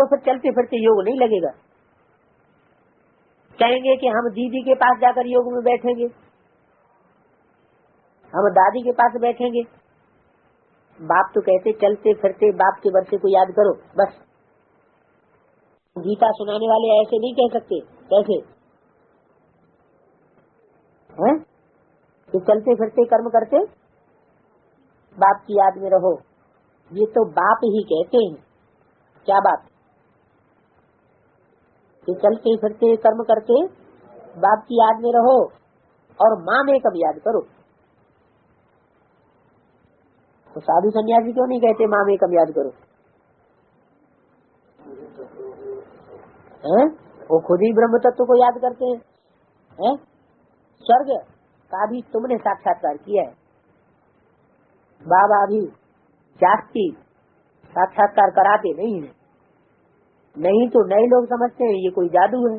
तो फिर चलते फिरते योग नहीं लगेगा। कहेंगे कि हम दीदी के पास जाकर योग में बैठेंगे, हम दादी के पास बैठेंगे। बाप तो कहते चलते फिरते बाप के वर्षे को याद करो बस। गीता सुनाने वाले ऐसे नहीं कह सकते। कैसे हैं कि चलते फिरते कर्म करते बाप की याद में रहो। ये तो बाप ही कहते हैं। क्या बात? कि चलते फिरते कर्म करते बाप की याद में रहो और माँ में कब याद करो। तो साधु सन्यासी क्यों नहीं कहते माँ में कब याद करो? हैं? वो खुद ही ब्रह्म तत्व को याद करते हैं। स्वर्ग का भी तुमने साक्षात्कार किया है। बाबा भी जास्ती साक्षात्कार कराते नहीं है। नहीं तो नए लोग समझते हैं ये कोई जादू है।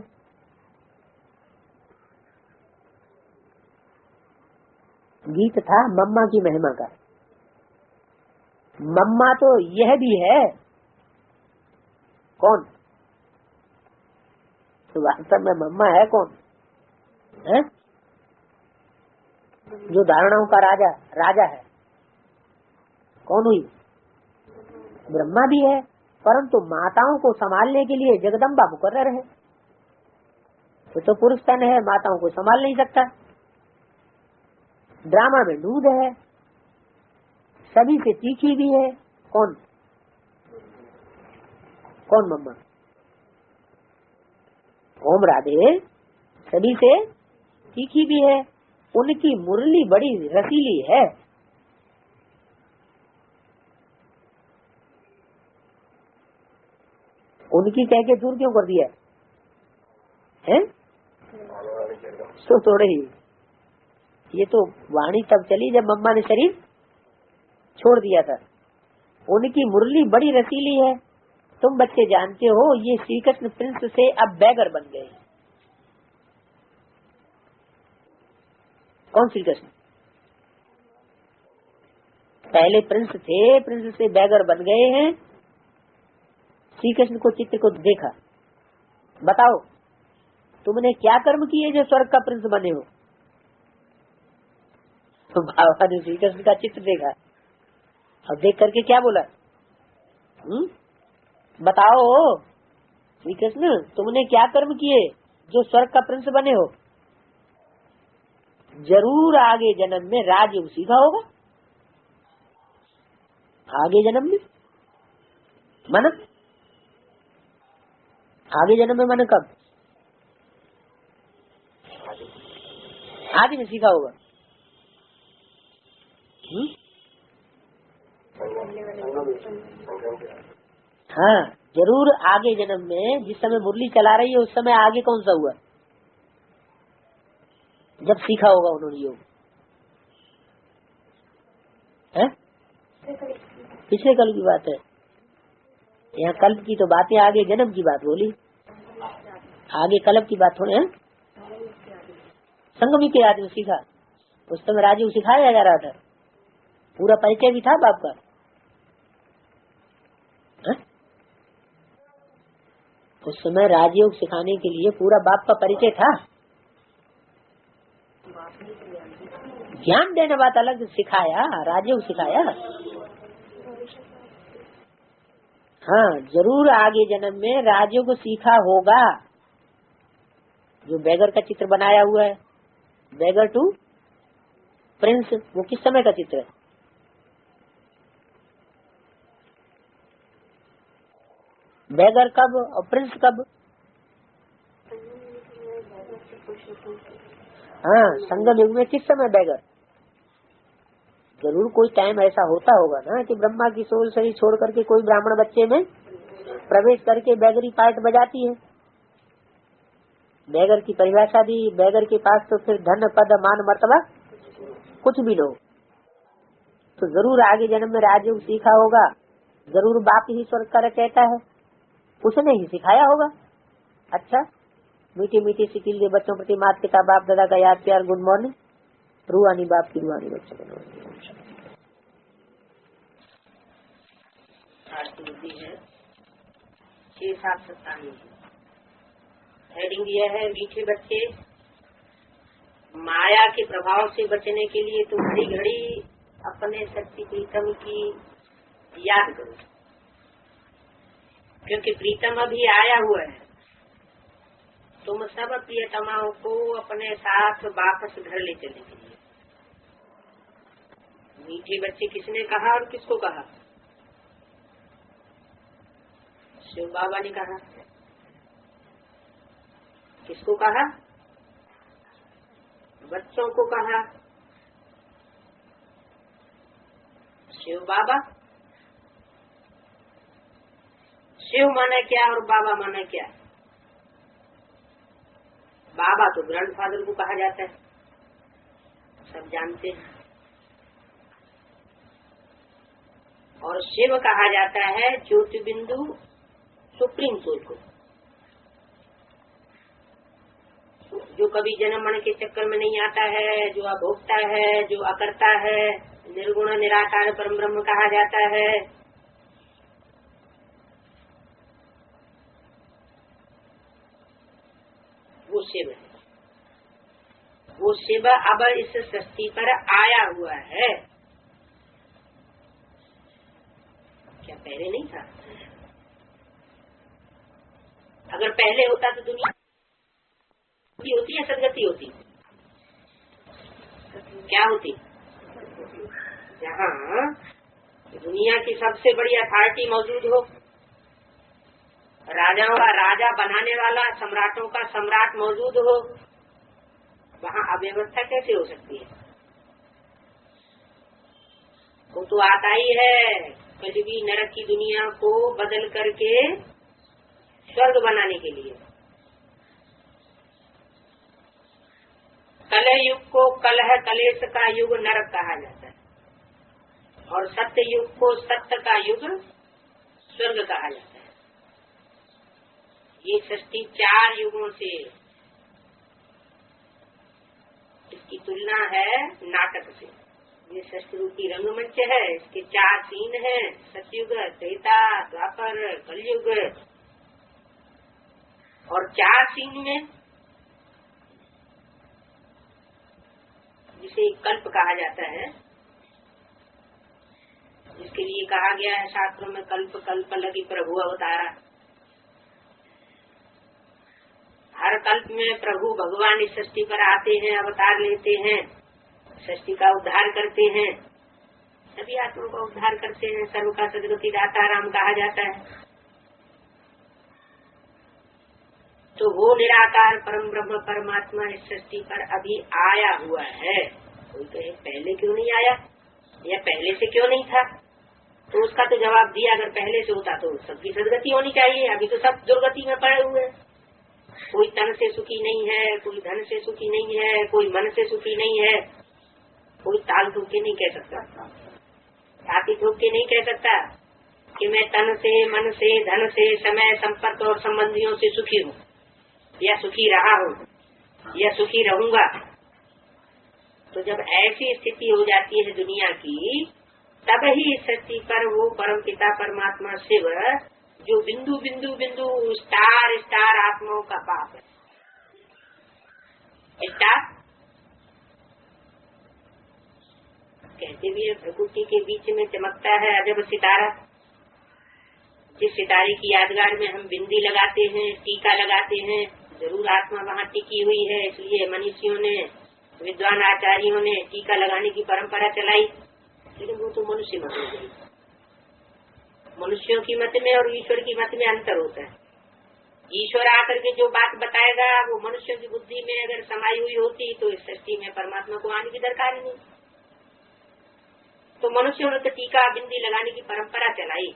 गीत था मम्मा की महिमा का। मम्मा तो यह भी है। कौन? तो वास्तव में मम्मा है कौन है? जो धारणाओं का राजा है। कौन हुई? ब्रह्मा भी है, परंतु माताओं को संभालने के लिए जगदम्बा मुकर्रर है। तो पुरुष तन है, माताओं को संभाल नहीं सकता। ड्रामा में दूध है, सभी से तीखी भी है। कौन? कौन मम्मा? ओम राधे सभी से तीखी भी है। उनकी मुरली बड़ी रसीली है। उनकी कह के दूर क्यों कर दिया है? सो थोड़े ही। ये तो वाणी तब चली जब मम्मा ने शरीर छोड़ दिया था। उनकी मुरली बड़ी रसीली है। तुम बच्चे जानते हो ये श्री कृष्ण प्रिंस से अब बैगर बन गए। कौन श्री कृष्ण? पहले प्रिंस थे, प्रिंस से बैगर बन गए हैं। श्री कृष्ण को चित्र को देखा। बताओ तुमने क्या कर्म किए जो स्वर्ग का प्रिंस बने हो? तो बाबा ने श्री कृष्ण का चित्र देखा और देख करके क्या बोला? बताओ श्री कृष्ण तुमने क्या कर्म किए जो स्वर्ग का प्रिंस बने हो? जरूर आगे जन्म में राजयोग सीखा होगा। आगे जन्म में मन, आगे जन्म में मन कब? आगे में सीखा होगा। हाँ जरूर आगे जन्म में जिस समय मुरली चला रही है उस समय आगे कौन सा हुआ? जब सीखा होगा उन्होंने योग। है पिछले कल की बात है। यहाँ कल्प की तो बातें, आगे जन्म की बात बोली। आगे कल्प की बात थोड़ी है। संगमी के आदमी सीखा उस समय राजयोग सिखाया जा रहा था। पूरा परिचय भी था बाप का। उस समय राजयोग सिखाने के लिए पूरा बाप का परिचय था। ज्ञान देने बात अलग, सिखाया राजयोग सिखाया। हाँ जरूर आगे जन्म में राजयोग सीखा होगा। जो बैगर का चित्र बनाया हुआ है, बैगर टू प्रिंस, वो किस समय का चित्र है? बैगर कब और प्रिंस कब? हाँ संगम युग में किस समय बैगर? जरूर कोई टाइम ऐसा होता होगा ना कि ब्रह्मा की सोल शरीर छोड़ करके कोई ब्राह्मण बच्चे में प्रवेश करके बैगरी पार्ट बजाती है। बैगर की परिभाषा दी, बैगर के पास तो फिर धन पद मान मर्तबा कुछ भी न हो। तो जरूर आगे जन्म में राजयोग सीखा होगा। जरूर बाप ही स्वर्ग का कहता है, उसने ही सिखाया होगा। अच्छा मीठी मीठी सिकिल दे बच्चों प्रति माता पिता बाप दादा का याद प्यार, गुड मॉर्निंग। रूहानी बाप की रूहानी बच्चों को आरती है 6-7 हेडिंग यह है, मीठे बच्चे माया के प्रभाव से बचने के लिए तुम घड़ी घड़ी अपने शक्ति प्रीतम की याद करो, क्योंकि प्रीतम अभी आया हुआ है। तुम सब प्रियतमाओं को अपने साथ वापस घर ले चलने के लिए। मीठे बच्चे किसने कहा और किसको कहा? शिव बाबा ने कहा। किसको कहा? बच्चों को कहा। शिव बाबा। शिव माना क्या और बाबा माना क्या? बाबा तो ग्रैंडफादर को कहा जाता है, सब जानते हैं। और शिव कहा जाता है ज्योति बिंदु सुप्रीम सोल को, जो कभी जन्म मरण के चक्कर में नहीं आता है, जो अभोक्ता है, जो अकर्ता है, निर्गुण निराकार परम ब्रह्म कहा जाता है। वो शिव है। वो शिव अब इस सृष्टि पर आया हुआ है। क्या पहले नहीं था? अगर पहले होता तो दुनिया होती है, सदगति होती? क्या होती? जहाँ दुनिया की सबसे बड़ी अथॉरिटी मौजूद हो, राजाओं का राजा बनाने वाला, सम्राटों का सम्राट मौजूद हो, वहाँ अव्यवस्था कैसे हो सकती है? वो तो आता ही है कभी नरक की दुनिया को बदल करके स्वर्ग बनाने के लिए। कलह युग को कलह कलेश का युग नरक कहा जाता है, और सत्य युग को सत्य का युग स्वर्ग कहा जाता है। ये सृष्टि 4 युगों से, इसकी तुलना है नाटक से। ये सृष्टि रूपी रंगमंच है, इसके 4 सीन हैं, सतयुग, त्रेता, द्वापर, कलयुग। और 4 सीन में जिसे कल्प कहा जाता है, जिसके लिए कहा गया है शास्त्रों में कल्प कल्प लगी प्रभु अवतारा। हर कल्प में प्रभु भगवान इस सृष्टि पर आते हैं, अवतार लेते हैं, सृष्टि का उद्धार करते हैं, सभी आत्माओं का उद्धार करते हैं। सर्व का सद्गति दाता राम कहा जाता है। तो वो निराकार परम ब्रह्म परमात्मा इस सृष्टि पर अभी आया हुआ है। कोई कहे पहले क्यों नहीं आया, या पहले से क्यों नहीं था? तो उसका तो जवाब दिया, अगर पहले से होता तो सबकी सद्गति होनी चाहिए। अभी तो सब दुर्गति में पड़े हुए हैं। कोई तन से सुखी नहीं है, कोई धन से सुखी नहीं है, कोई मन से सुखी नहीं है। कोई ताल ठोक के नहीं कह सकता, छाती ठोक के नहीं कह सकता कि मैं तन से, मन से, धन से, समय, संपर्क और संबंधियों से सुखी हूँ, या सुखी रहा हूँ, या सुखी रहूंगा। तो जब ऐसी स्थिति हो जाती है दुनिया की, तब ही सृष्टि पर वो परम पिता परमात्मा शिव, जो बिंदु बिंदु बिंदु स्टार स्टार आत्माओं का बाप है। स्टार कहते भी है, प्रकृति के बीच में चमकता है अजब सितारा। जिस सितारे की यादगार में हम बिंदी लगाते हैं, टीका लगाते हैं, जरूर आत्मा वहाँ टिकी हुई है। इसलिए मनीषियों ने, विद्वान आचार्यों ने टीका लगाने की परंपरा चलाई। लेकिन वो तो मनुष्य मत हो गई। मनुष्यों की मत में और ईश्वर की मत में अंतर होता है। ईश्वर आकर के जो बात बताएगा, वो मनुष्यों की बुद्धि में अगर समाई हुई होती तो इस सृष्टि में परमात्मा को आने की दरकार ही नहीं। तो मनुष्यों ने तो टीका बिंदी लगाने की परंपरा चलाई,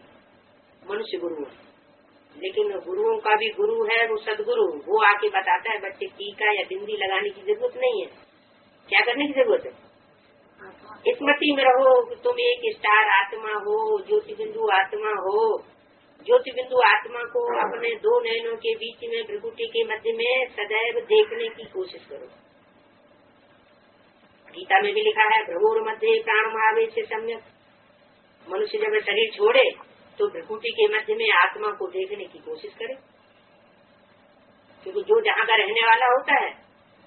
मनुष्य गुरु है। लेकिन गुरुओं का भी गुरु है वो सदगुरु, वो आके बताता है बच्चे टीका या बिंदी लगाने की जरूरत नहीं है। क्या करने की जरूरत है? स्मृति में रहो कि तुम एक स्टार आत्मा हो, ज्योति बिंदु आत्मा हो। ज्योति बिंदु आत्मा को अपने 2 नयनों के बीच में, भृकुटी के मध्य में सदैव देखने की कोशिश करो। गीता में भी लिखा है, भ्रमोर मध्य प्राण भावे से सम्यक। मनुष्य जब शरीर छोड़े तो भ्रकुटी के मध्य में आत्मा को देखने की कोशिश करे, क्योंकि जो जहाँ का रहने वाला होता है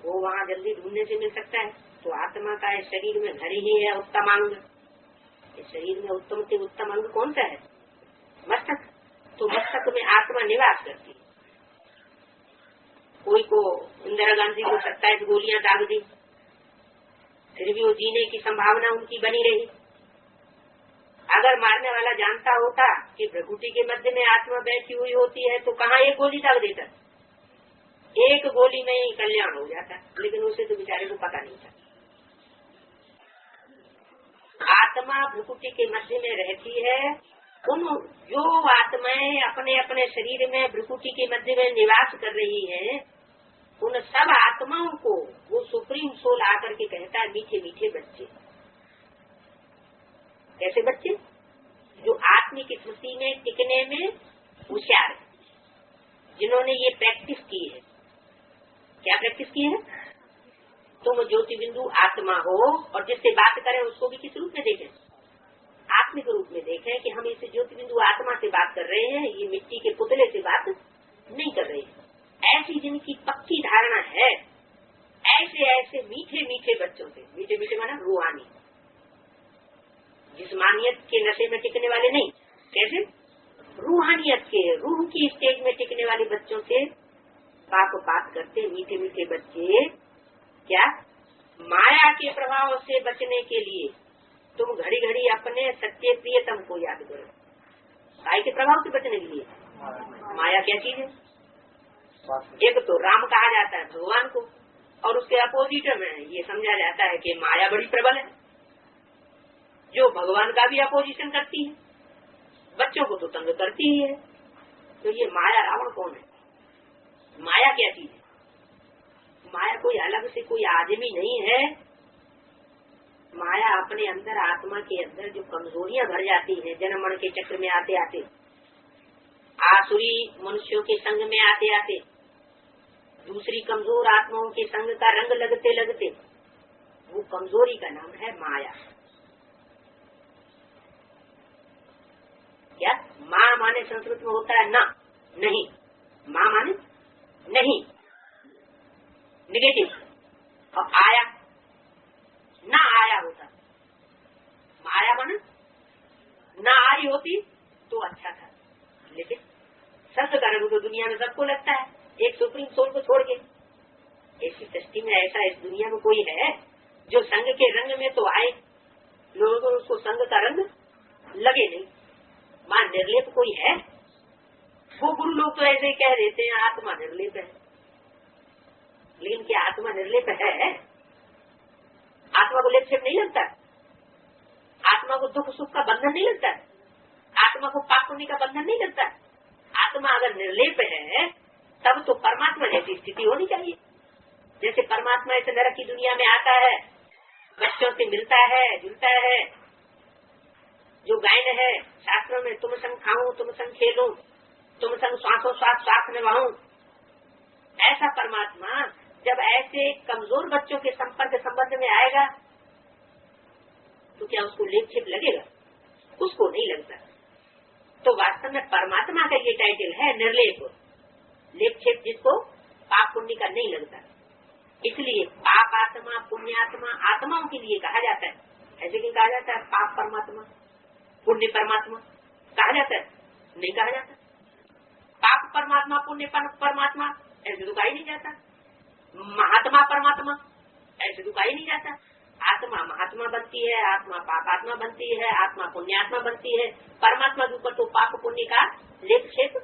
वो वहाँ जल्दी ढूंढने से मिल सकता है। तो आत्मा का इस शरीर में घर ही है उत्तम अंग। इस शरीर में उत्तम से उत्तम अंग कौन सा है? मस्तक। तो मस्तक में आत्मा निवास करती है। कोई को इंदिरा गांधी को 27 गोलियां दाग दी, फिर भी वो जीने की संभावना उनकी बनी रही। अगर मारने वाला जानता होता कि भ्रकुटी के मध्य में आत्मा बैठी हुई होती है तो कहाँ एक गोली दाग देता? एक गोली में ही कल्याण हो जाता, लेकिन उसे तो बेचारे को पता नहीं था। आत्मा भ्रकुटी के मध्य में रहती है। उन जो आत्माएं अपने अपने शरीर में भ्रकुटी के मध्य में निवास कर रही हैं, उन सब आत्माओं को वो सुप्रीम सोल आकर के कहता है मीठे मीठे बच्चे। कैसे बच्चे? जो आत्मिक स्मृति में टिकने में होशियार है, जिन्होंने ये प्रैक्टिस की है। क्या प्रैक्टिस की है? तुम ज्योति बिंदु आत्मा हो और जिससे बात करें उसको भी किस रूप में देखें? आत्मिक रूप में देखें कि हम इस ज्योति बिंदु आत्मा से बात कर रहे हैं, ये मिट्टी के पुतले से बात नहीं कर रहे हैं। ऐसी जिनकी पक्की धारणा है, ऐसे ऐसे मीठे मीठे बच्चों से, मीठे मीठे माना रूहानी, जिस्मानियत के नशे में टिकने वाले नहीं, कैसे रूहानियत के रूह की स्टेज में टिकने वाले बच्चों से बात करते मीठे मीठे बच्चे। क्या? माया के प्रभाव से बचने के लिए तुम घड़ी घड़ी अपने सत्य प्रियतम को याद करो। काय के प्रभाव से बचने के लिए माया क्या चीज है? एक तो राम कहा जाता है भगवान को, और उसके अपोजिट में ये समझा जाता है कि माया बड़ी प्रबल है, जो भगवान का भी अपोजिशन करती है, बच्चों को तो तंग करती ही है। तो ये माया रावण कौन है? माया क्या चीज है? माया कोई अलग से कोई आदमी नहीं है। माया अपने अंदर, आत्मा के अंदर जो कमजोरियां भर जाती हैं जन्म मरण के चक्र में आते आते, आसुरी मनुष्यों के संग में आते आते, दूसरी कमजोर आत्माओं के संग का रंग लगते लगते, वो कमजोरी का नाम है माया। क्या? माँ माने संस्कृत में होता है ना, नहीं। माँ माने नहीं, निगेटिव। और आया ना, आया होता। माया माने ना आई होती तो अच्छा था, लेकिन संग का रंग तो दुनिया में सबको लगता है, एक सुप्रीम सोल को छोड़ के। ऐसी सृष्टि में ऐसा इस दुनिया में कोई है जो संग के रंग में तो आए, लोगों को उसको संग का रंग लगे नहीं। मां निर्लेप कोई है? वो गुरु लोग तो ऐसे ही कह देते हैं आत्मा निर्लेप है, लेकिन क्या आत्मा निर्लेप है? आत्मा को लेप छेप नहीं लगता, आत्मा को दुख सुख का बंधन नहीं लगता, आत्मा को पाप पुण्य का बंधन नहीं लगता। आत्मा अगर निर्लेप है तब तो परमात्मा जैसी स्थिति होनी चाहिए। जैसे परमात्मा इस नरक की दुनिया में आता है, बच्चों से मिलता है, जुलता है, जो गायन है शास्त्रों में, तुम संग खाऊं तुम संग खेलूं, तुम संग श्वासों श्वास श्वास में बहूं, ऐसा परमात्मा जब ऐसे कमजोर बच्चों के संपर्क संबंध में आएगा तो क्या उसको लेप छेप लगेगा? उसको नहीं लगता। तो वास्तव में परमात्मा का ये टाइटल है निर्लेप, लेप छेप जिसको पाप पुण्य का नहीं लगता। इसलिए पाप आत्मा पुण्यात्मा आत्माओं के लिए कहा जाता है। ऐसे क्यों कहा जाता है पाप परमात्मा पुण्य परमात्मा? कहा जाता है? नहीं कहा जाता। पाप परमात्मा पुण्य परमात्मा ऐसे तो कहा ही नहीं जाता। महात्मा परमात्मा ऐसे तो कहा ही नहीं जाता। आत्मा महात्मा बनती है, आत्मा पापात्मा बनती है, आत्मा पुण्यात्मा बनती है। परमात्मा के ऊपर तो पाप पुण्य का लेप छेप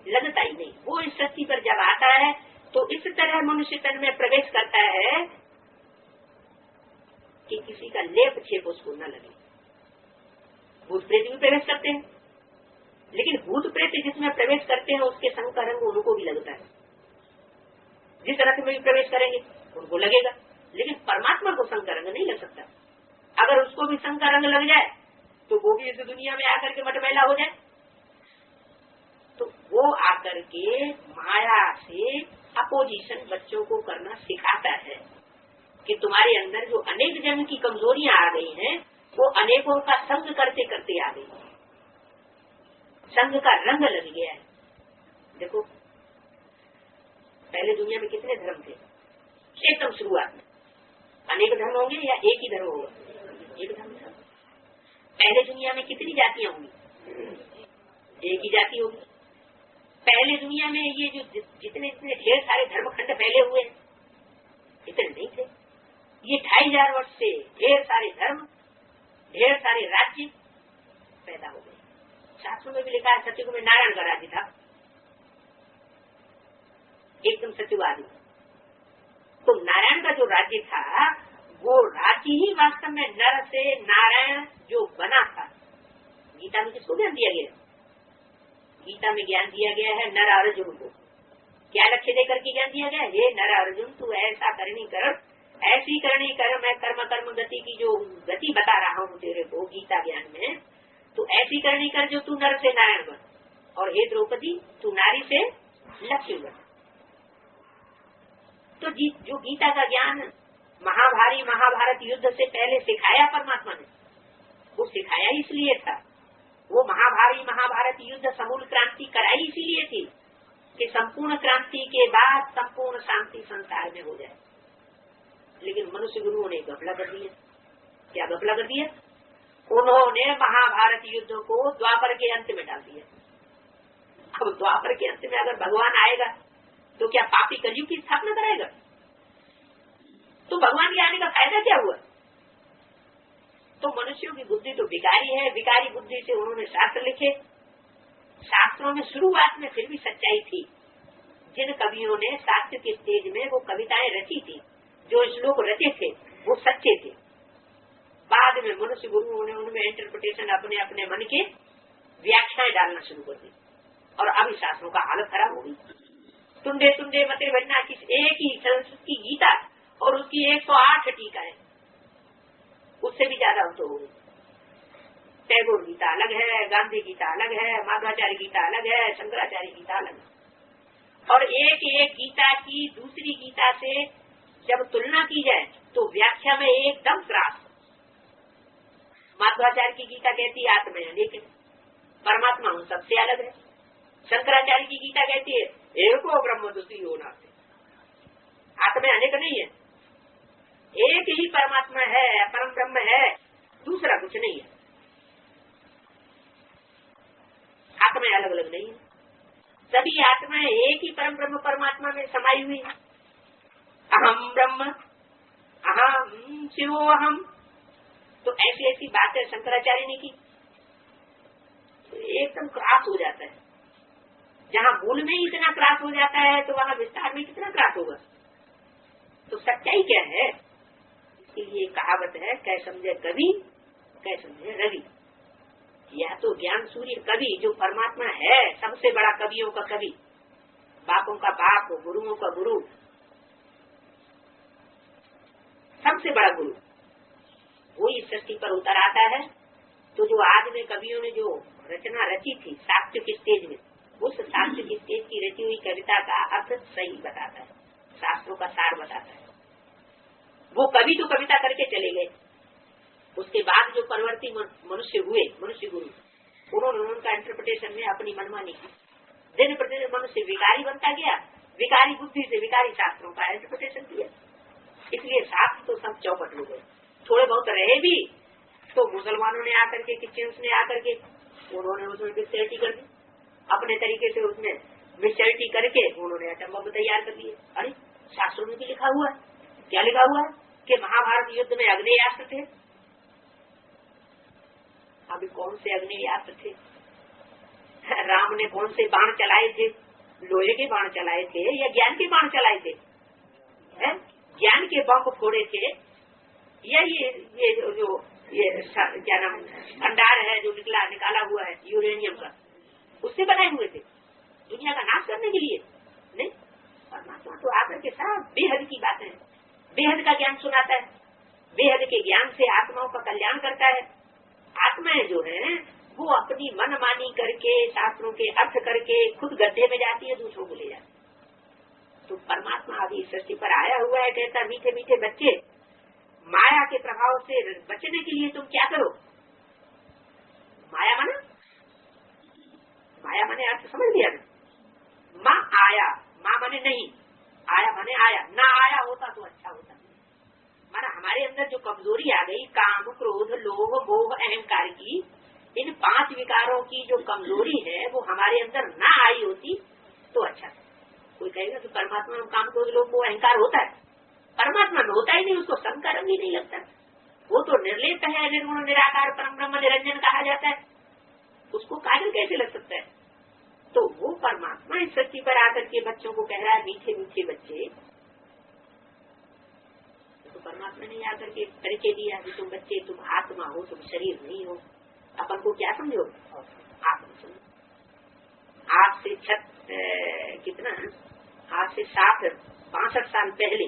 लगता ही नहीं। वो इस सृष्टि पर जब आता है तो इस तरह मनुष्य तन में प्रवेश करता है कि किसी का लेप छेप उसको न लगे। भूत प्रेत भी प्रवेश करते हैं, लेकिन भूत प्रेत जिसमें प्रवेश करते हैं उसके संग का रंग उनको भी लगता है। जिस रथ में भी प्रवेश करेंगे उनको लगेगा, लेकिन परमात्मा को संग का रंग नहीं लग सकता। अगर उसको भी संग का रंग लग जाए तो वो भी इस दुनिया में आकर के मटमैला हो जाए। तो वो आकर के माया से अपोजिशन बच्चों को करना सिखाता है कि तुम्हारे अंदर जो अनेक जन्म की कमजोरियां आ गई हैं वो अनेकों का संग करते करते आ गई। संघ का रंग लग गया है। देखो पहले दुनिया में कितने धर्म थे? एकदम शुरुआत में अनेक धर्म होंगे या एक ही धर्म होगा? एक धर्म था। पहले दुनिया में कितनी जातियां होंगी? एक ही जाति होगी। पहले दुनिया में ये जो जितने जितने ढेर सारे धर्मखंड फैले हुए हैं, इतने नहीं थे। ये 2500 वर्ष से ढेर सारे धर्म, ढेर सारे राज्य पैदा हो गए। शास्त्रों में भी लिखा है सत्ययुग में नारायण का राज्य था, एकदम सत्यवादी। तो नारायण का जो राज्य था वो राज्य ही वास्तव में नर से नारायण जो बना था। गीता में किसको ज्ञान दिया गया? गीता में ज्ञान दिया गया है नर अर्जुन को। क्या लक्ष्य देकर के ज्ञान दिया गया? हे नर अर्जुन, तू ऐसा करनी कर, ऐसी करनी कर। मैं कर्म कर्म गति की जो गति बता रहा हूँ तेरे को गीता ज्ञान में, तू ऐसी करनी कर जो तू नर से नारायण बन। और हे द्रौपदी, तू नारी से लक्ष्मी बन। तो जो गीता का ज्ञान महाभारी महाभारत युद्ध से पहले सिखाया परमात्मा ने, वो सिखाया इसलिए था। वो महाभारी महाभारत युद्ध समूल क्रांति कराई इसीलिए थी कि संपूर्ण क्रांति के बाद संपूर्ण शांति संसार में हो जाए। लेकिन मनुष्य गुरुओं ने घपला कर दिया। क्या घपला कर दिया? उन्होंने महाभारत युद्ध को द्वापर के अंत में डाल दिया। अब द्वापर के अंत में अगर भगवान आएगा तो क्या पापी कलयुग की स्थापना कराएगा? तो भगवान के आने का फायदा क्या हुआ? तो मनुष्यों की बुद्धि तो विकारी है। विकारी बुद्धि से उन्होंने शास्त्र लिखे। शास्त्रों में शुरुआत में फिर भी सच्चाई थी। जिन कवियों ने साहित्य के स्टेज में वो कविताएं रची थी, जो श्लोक रचे थे, वो सच्चे थे। बाद में मनुष्य गुरुओं ने उनमें इंटरप्रिटेशन अपने अपने मन के व्याख्याएं डालना शुरू कर दी और अभी शास्त्रों का हालत खराब हो गई। तुंडे तुंडे मते बनना किस एक ही संस्कृत की गीता और उसकी 108 टीका है, उससे भी ज्यादा तो हो गई। टैगोर गीता अलग है, गांधी गीता अलग है, माधवाचार्य गीता अलग है, शंकराचार्य गीता अलग है। और एक एक गीता की दूसरी गीता से जब तुलना की जाए तो व्याख्या में एकदम त्रास। माधवाचार्य की गीता कहती है आत्मा है, लेकिन परमात्मा उन सबसे अलग है। शंकराचार्य की गीता कहती है एको ब्रह्म दूसरी होना, आत्मा अनेक नहीं है, एक ही परमात्मा है, परम ब्रह्म है, दूसरा कुछ नहीं है। आत्माएं अलग अलग नहीं है, सभी आत्माएं एक ही परम ब्रह्म परमात्मा में समाई हुई है। अहम ब्रह्म, अहम शिवोहम। तो ऐसी ऐसी बातें शंकराचार्य ने की, तो एकदम क्रॉस हो जाता है। जहाँ मूल में ही इतना क्रॉस हो जाता है तो वहाँ विस्तार में कितना क्रॉस होगा। तो सच्चाई क्या है? ये कहावत है, कै समझे कवि कै समझे रवि। या तो ज्ञान सूर्य कवि जो परमात्मा है, सबसे बड़ा कवियों का कवि, बापों का बाप, गुरुओं का गुरु, सबसे बड़ा गुरु, वो इस सृष्टि पर उतर आता है। तो जो आज में कवियों ने जो रचना रची थी साहित्य के स्टेज में, उस साहित्य के स्टेज की रची हुई कविता का अर्थ सही बताता है, शास्त्रों का सार बताता है। वो कवि तो कविता करके चले गए, उसके बाद जो परवर्ती मनुष्य हुए, मनुष्य गुरु, उन्होंने उनका इंटरप्रिटेशन में अपनी मनमानी की। दिन प्रतिदिन मनुष्य विकारी बनता गया, विकारी बुद्धि से विकारी शास्त्रों का इंटरप्रिटेशन किया। इसलिए शास्त्र तो सब चौपट हो गए। थोड़े बहुत रहे भी तो मुसलमानों ने आकर के, क्रिश्चियंस ने आकर के, उन्होंने उसमें मिक्सचरिटी कर दी अपने तरीके से। उसमें मिक्सचरिटी करके उन्होंने एटम बम तैयार कर दिए। अरे शास्त्रों में भी लिखा हुआ है, क्या लिखा हुआ है कि महाभारत युद्ध में अग्नेयास्त्र थे। अभी कौन से अग्नेयास्त्र थे? राम ने कौन से बाण चलाए थे? लोहे के बाण चलाए थे या ज्ञान के बाण चलाए थे? ज्ञान के बम फोड़े थे या ये जो क्या नाम भंडार है जो निकाला हुआ है यूरेनियम का, उससे बनाए हुए थे दुनिया का नाश करने के लिए? नहीं, परमात्मा तो आकर के सब बेहद की बातें हैं, बेहद का ज्ञान सुनाता है, बेहद के ज्ञान से आत्माओं का कल्याण करता है। आत्माएं जो है वो अपनी मनमानी करके, शास्त्रों के अर्थ करके खुद गड्ढे में जाती है, दूसरों को ले जाती है। तो परमात्मा अभी सृष्टि पर आया हुआ है, कहता मीठे मीठे बच्चे, माया के प्रभाव से बचने के लिए तुम क्या करो? माया माना माने अर्थ समझ लिया ना, माँ आया, माँ माने नहीं, आया माने आया, ना आया होता तो अच्छा होता। माना हमारे अंदर जो कमजोरी आ गई काम क्रोध लोभ मोह अहंकार की, इन 5 विकारों की जो कमजोरी है वो हमारे अंदर ना आई होती तो अच्छा। कोई कहेगा कि परमात्मा में काम क्रोध लोभ मोह अहंकार होता है, परमात्मा में होता ही नहीं, उसको संकर्म ही नहीं लगता, वो तो निर्लेप है, निर्गुण निराकार परम ब्रह्म निरंजन कहा जाता है, उसको काजल कैसे लग सकता है। तो वो परमात्मा इस सृष्टि पर आकर के बच्चों को कह रहा है मीठे मीठे बच्चे, तो परमात्मा ने आकर के परिचय दिया कि तुम बच्चे, तुम आत्मा हो, तुम शरीर नहीं हो। अपन को क्या समझो, आत्मा समझो। आज से कितना, आज से 62 साल पहले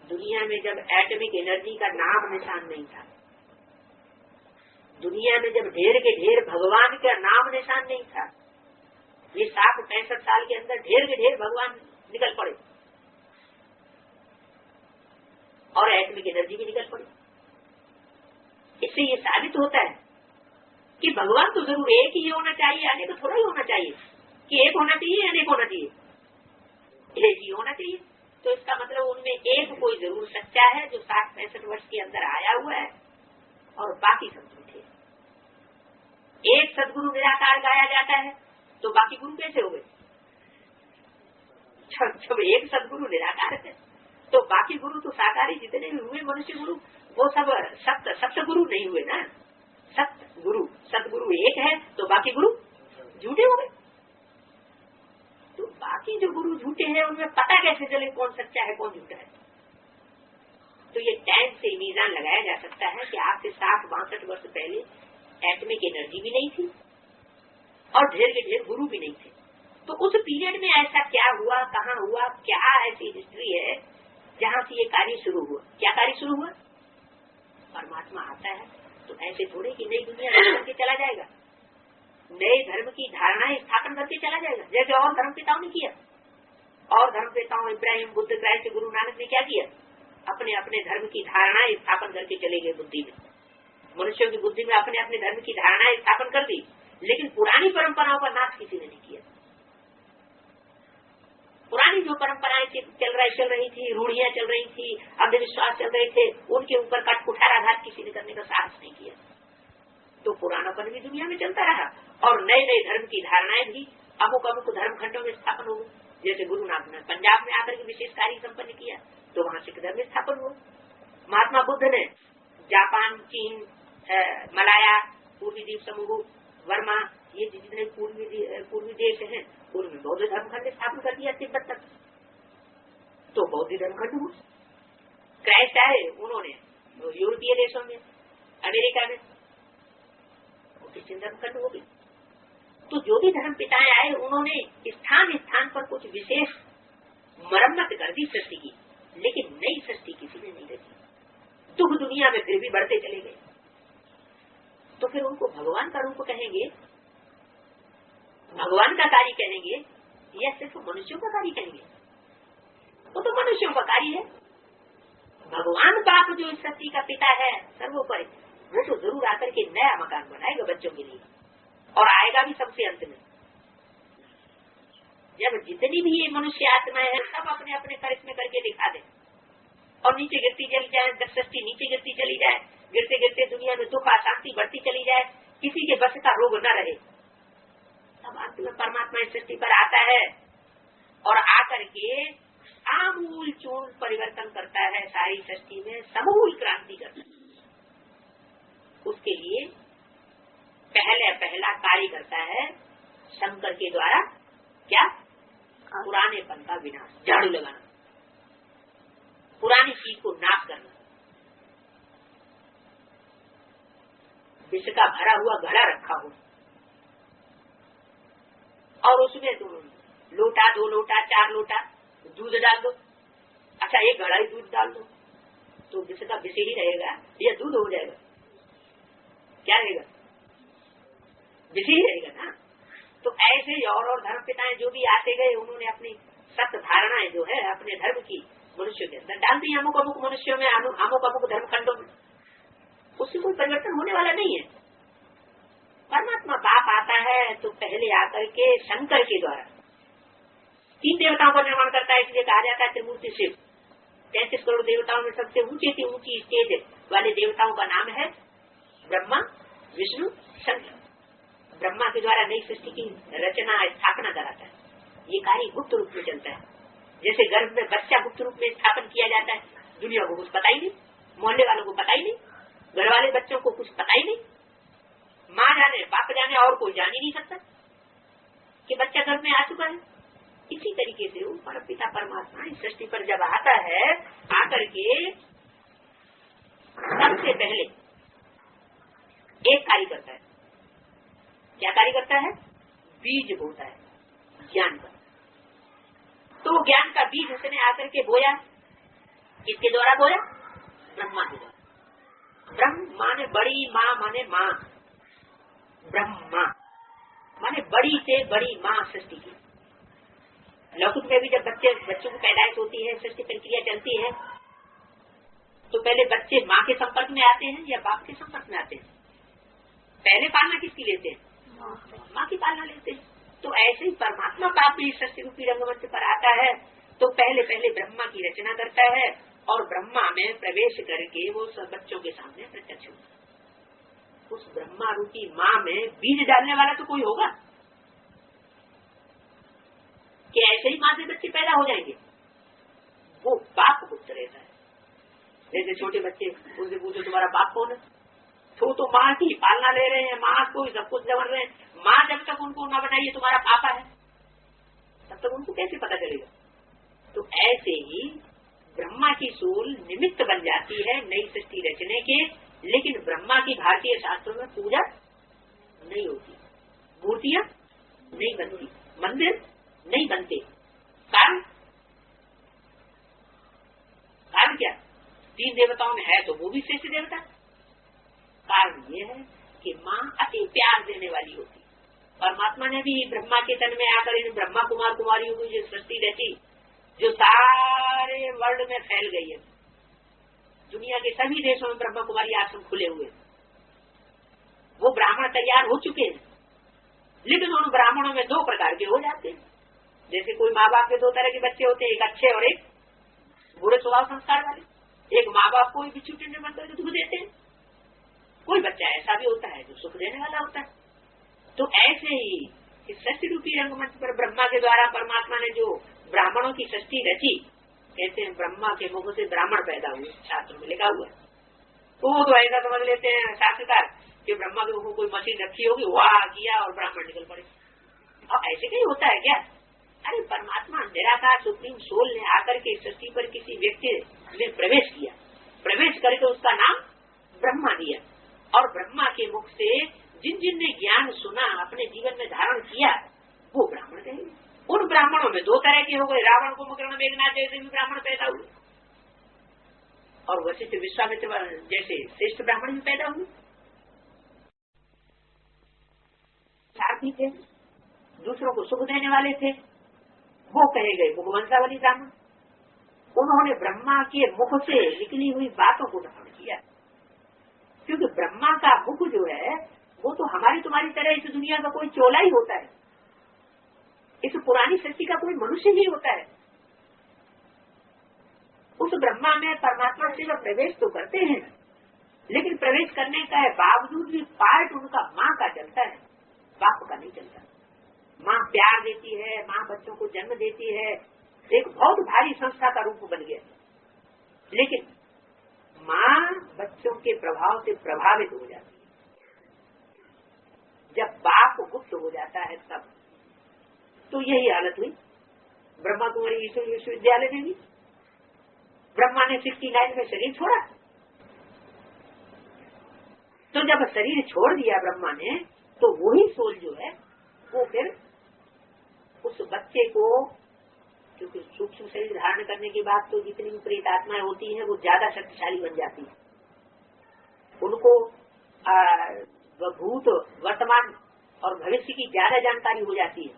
दुनिया में जब एटॉमिक एनर्जी का नाम निशान नहीं था, दुनिया में जब ढेर के ढेर भगवान का नाम निशान नहीं था, ये 65 साल के अंदर ढेर के ढेर भगवान निकल पड़े और एटॉमिक एनर्जी भी निकल पड़ी। इससे ये साबित होता है कि भगवान तो जरूर एक ही होना चाहिए, अनेक थोड़ा ही होना चाहिए, कि एक होना चाहिए अनेक होना चाहिए, एक ही होना चाहिए। तो इसका मतलब उनमें एक कोई जरूर सच्चा है जो 60-65 वर्ष के अंदर आया हुआ है और बाकी सब झूठे। एक सदगुरु निराकार गाया जाता है तो बाकी गुरु कैसे हो गए? जब एक सदगुरु निराकार है तो बाकी गुरु तो साकारी जितने भी हुए मनुष्य गुरु, वो सब सप्त गुरु नहीं हुए ना। सतगुरु एक है तो बाकी गुरु झूठे हो गए। तो बाकी जो गुरु झूठे हैं उनमें पता कैसे चले कौन सच्चा है कौन झूठा है? तो ये टाइम से मीजान लगाया जा सकता है कि आज से 60-62 वर्ष पहले एटॉमिक एनर्जी भी नहीं थी और ढेर के ढेर गुरु भी नहीं थे। तो उस पीरियड में ऐसा क्या हुआ, कहाँ हुआ, क्या ऐसी हिस्ट्री है जहाँ से ये कार्य शुरू हुआ? क्या कार्य शुरू हुआ? परमात्मा आता है तो ऐसे थोड़े कि नई दुनिया करके चला जाएगा, नए धर्म की धारणाएं स्थापन करके चला जाएगा, जैसे और धर्म पिताओं ने किया। और धर्म पिताओं इब्राहिम, बुद्ध, क्राइस्ट, गुरु नानक ने क्या किया? अपने अपने धर्म की धारणाएं स्थापन करके चले गए बुद्धि में। मनुष्यों की बुद्धि में अपने अपने धर्म की धारणाएं स्थापन कर दी, लेकिन पुरानी परंपराओं का नाश किसी ने नहीं किया। पुरानी जो परंपराएं चल रही थी, रूढ़ियां चल रही थी, अंधविश्वास चल रहे थे, उनके ऊपर कट कुठाराघात किसी ने करने का साहस नहीं किया। तो पुरानापन भी दुनिया में चलता रहा और नए नए धर्म की धारणाएं भी अमुक अमुक धर्म खंडों में स्थापन हो गई। जैसे गुरु नानक ने पंजाब में आकर के विशेष कार्य संपन्न किया तो वहां सिख धर्म स्थापन हुआ। महात्मा बुद्ध ने जापान, चीन, मलाया, पूर्वी द्वीप समूह, वर्मा, ये जितने पूर्वी देश हैं उनमें बौद्ध धर्म खंड स्थापन कर दिया तिब्बत तक। तो बौद्ध धर्म खंड हुआ। क्राइस्ट आए उन्होंने यूरोपीय देशों में, अमेरिका में क्रिश्चियन धर्म खंड हो गई। तो जो भी धर्म पिताएं आए उन्होंने स्थान स्थान पर कुछ विशेष मरम्मत कर दी सृष्टि की, लेकिन नई सृष्टि किसी ने नहीं रची। दुख दुनिया में फिर भी बढ़ते चले गए। तो फिर उनको भगवान का रूप कहेंगे, भगवान का कार्य कहेंगे या सिर्फ मनुष्यों का कार्य कहेंगे? वो तो मनुष्यों का कार्य है। भगवान बाप जो इस सृष्टि का पिता है सर्वोपरि, वो तो जरूर आकर के नया मकान बनाएगा बच्चों के लिए और आएगा भी सबसे अंत में। जब जितनी भी ये मनुष्य आत्माएं हैं सब अपने अपने करिश्मे करके दिखा दे और नीचे गिरती चली जाए, सृष्टि नीचे गिरती चली जाए, गिरते गिरते दुनिया में दुख अशांति बढ़ती चली जाए, किसी के बस का रोग न रहे, तब अंत में परमात्मा इस सृष्टि पर आता है और आकर के आमूल चूल परिवर्तन करता है, सारी सृष्टि में समूल क्रांति करता है। उसके लिए पहला कार्य करता है शंकर के द्वारा, क्या? पुरानेपन का विनाश, झाड़ू लगाना, पुरानी चीज को नाश करना। विष का भरा हुआ घड़ा रखा हो और उसमें तुम लोटा, 2 लोटा, 4 लोटा दूध डाल दो। अच्छा, एक घड़ा ही दूध डाल दो तो विष का विष ही रहेगा या दूध हो जाएगा? क्या रहेगा? विष ही रहेगा ना। तो ऐसे और धर्म पिताएं जो भी आते गए उन्होंने अपनी सत्य धारणाएं जो है अपने धर्म की मनुष्यों के अंदर डाल दी, अमुक अमुक मनुष्यों में, अमुक अमुक धर्म खंडों में। उससे कोई परिवर्तन होने वाला नहीं है। परमात्मा बाप आता है तो पहले आकर के शंकर के द्वारा 3 देवताओं का निर्माण करता है, इसलिए कहा जाता है त्रिमूर्ति शिव। 33 करोड़ देवताओं में सबसे ऊंची से ऊंची स्टेज वाले देवताओं का नाम है ब्रह्मा, विष्णु, शंकर। ब्रह्मा के द्वारा नई सृष्टि की रचना स्थापना कराता है। ये कार्य गुप्त रूप में चलता है। जैसे गर्भ में बच्चा गुप्त रूप में स्थापन किया जाता है, दुनिया को कुछ पता ही नहीं, मोहल्ले वालों को पता ही नहीं, घर वाले बच्चों को कुछ पता ही नहीं, माँ जाने बाप जाने और कोई जान ही नहीं सकता कि बच्चा गर्भ में आ चुका है। इसी तरीके से वो परमपिता परमात्मा इस सृष्टि पर जब आता है, आकर के सबसे पहले एक कार्य करता है। क्या कार्य करता है? बीज बोता है, ज्ञान का। तो ज्ञान का बीज उसने आकर के बोया। किसके द्वारा बोया? ब्रह्मा के द्वारा। ब्रह्म माने बड़ी, माँ माने माँ। ब्रह्मा माने बड़ी से बड़ी माँ सृष्टि की। लौकिक में भी जब बच्चों की पैदाइश होती है, सृष्टि प्रक्रिया चलती है, तो पहले बच्चे माँ के संपर्क में आते हैं या बाप के संपर्क में आते हैं? पहले पालना किसकी लेते हैं? माँ की पालना लेते हैं। तो ऐसे ही परमात्मा का भी सृष्टि रूपी रंगमंच पर आता है, तो पहले पहले ब्रह्मा की रचना करता है और ब्रह्मा में प्रवेश करके वो सब बच्चों के सामने प्रत्यक्ष होता है। उस ब्रह्मा रूपी माँ में बीज डालने वाला तो कोई होगा कि ऐसे ही माँ से बच्चे पैदा हो जाएंगे? वो बाप गुप्त रहता है। जैसे छोटे बच्चे, उनसे पूछो तुम्हारा बाप कौन है, तो माँ की पालना ले रहे हैं, माँ को सब कुछ जमन रहे हैं। माँ जब तक उनको न बताइए तुम्हारा पापा है, तब तक उनको कैसे पता चलेगा? तो ऐसे ही ब्रह्मा की सूल निमित्त बन जाती है नई सृष्टि रचने के, लेकिन ब्रह्मा की भारतीय शास्त्रों में पूजा नहीं होती, मूर्तियां नहीं बनती, मंदिर नहीं बनते। कारण क्या? 3 देवताओं में है तो वो भी श्रेष्ठ देवता। कारण ये है कि माँ अति प्यार देने वाली होती। परमात्मा ने भी ब्रह्मा के तन में आकर इन ब्रह्मा कुमार कुमारियों की जो सृष्टि रची, जो सारे वर्ल्ड में फैल गई है, दुनिया के सभी देशों में ब्रह्मा कुमारी आश्रम खुले हुए, वो ब्राह्मण तैयार हो चुके हैं। लेकिन उन ब्राह्मणों में 2 प्रकार के हो जाते हैं। जैसे कोई माँ बाप के 2 तरह के बच्चे होते हैं, एक अच्छे और एक बुरे स्वभाव संस्कार वाले। एक माँ बाप को बिच्छू टिंडे मन करके दुख देते हैं, कोई बच्चा ऐसा भी होता है जो सुख देने वाला होता है। तो ऐसे ही इस सृष्टि रूपी रंगमंच पर ब्रह्मा के द्वारा परमात्मा ने जो ब्राह्मणों की सृष्टि रची, कहते हैं ब्रह्मा के मुख से ब्राह्मण पैदा हुए, शास्त्र में लिखा हुआ है। तो ऐसा समझ लेते हैं शास्त्रकार कि ब्रह्मा के मुख में कोई मशीन रखी होगी, वाह किया और ब्राह्मण निकल पड़े। अब ऐसे कहीं होता है क्या? अरे परमात्मा निराकार सुप्रीम सोल ने आकर के सृष्टि पर किसी व्यक्ति ने प्रवेश किया, प्रवेश करके उसका नाम ब्रह्मा दिया, और ब्रह्मा के मुख से जिन जिन ने ज्ञान सुना, अपने जीवन में धारण किया, वो ब्राह्मण कहेंगे। उन ब्राह्मणों में 2 तरह के हो गए। रावण कुंभकर्ण मेघनाद जैसे भी ब्राह्मण पैदा हुए, और वशिष्ठ विश्वामित्र जैसे श्रेष्ठ ब्राह्मण भी पैदा हुए। सारथी थे, दूसरों को सुख देने वाले थे, वो कहे गए मुखवंशावली ब्राह्मण। उन्होंने ब्रह्मा के मुख से निकली हुई बातों को धारण किया, क्योंकि ब्रह्मा का मुख जो है वो तो हमारी तुम्हारी तरह इस दुनिया का कोई चोला ही होता है, इस पुरानी सृष्टि का कोई मनुष्य ही होता है। उस ब्रह्मा में परमात्मा से वह प्रवेश तो करते हैं, लेकिन प्रवेश करने का बावजूद भी पार्ट उनका माँ का चलता है, बाप का नहीं चलता। माँ प्यार देती है, माँ बच्चों को जन्म देती है, एक बहुत भारी संस्था का रूप बन गया। लेकिन माँ बच्चों के प्रभाव से प्रभावित हो जाती है। जब बाप गुप्त हो जाता है तब तो यही हालत हुई। ब्रह्मा कुमारी विश्वविद्यालय में भी ब्रह्मा ने 69 में शरीर छोड़ा। तो जब शरीर छोड़ दिया ब्रह्मा ने, तो वही सोल जो है वो फिर उस बच्चे को, क्योंकि सूक्ष्म शरीर धारण करने के बाद तो जितनी भी प्रेत आत्माएं होती हैं वो ज्यादा शक्तिशाली बन जाती है। उनको भूत, वर्तमान और भविष्य की ज्यादा जानकारी हो जाती है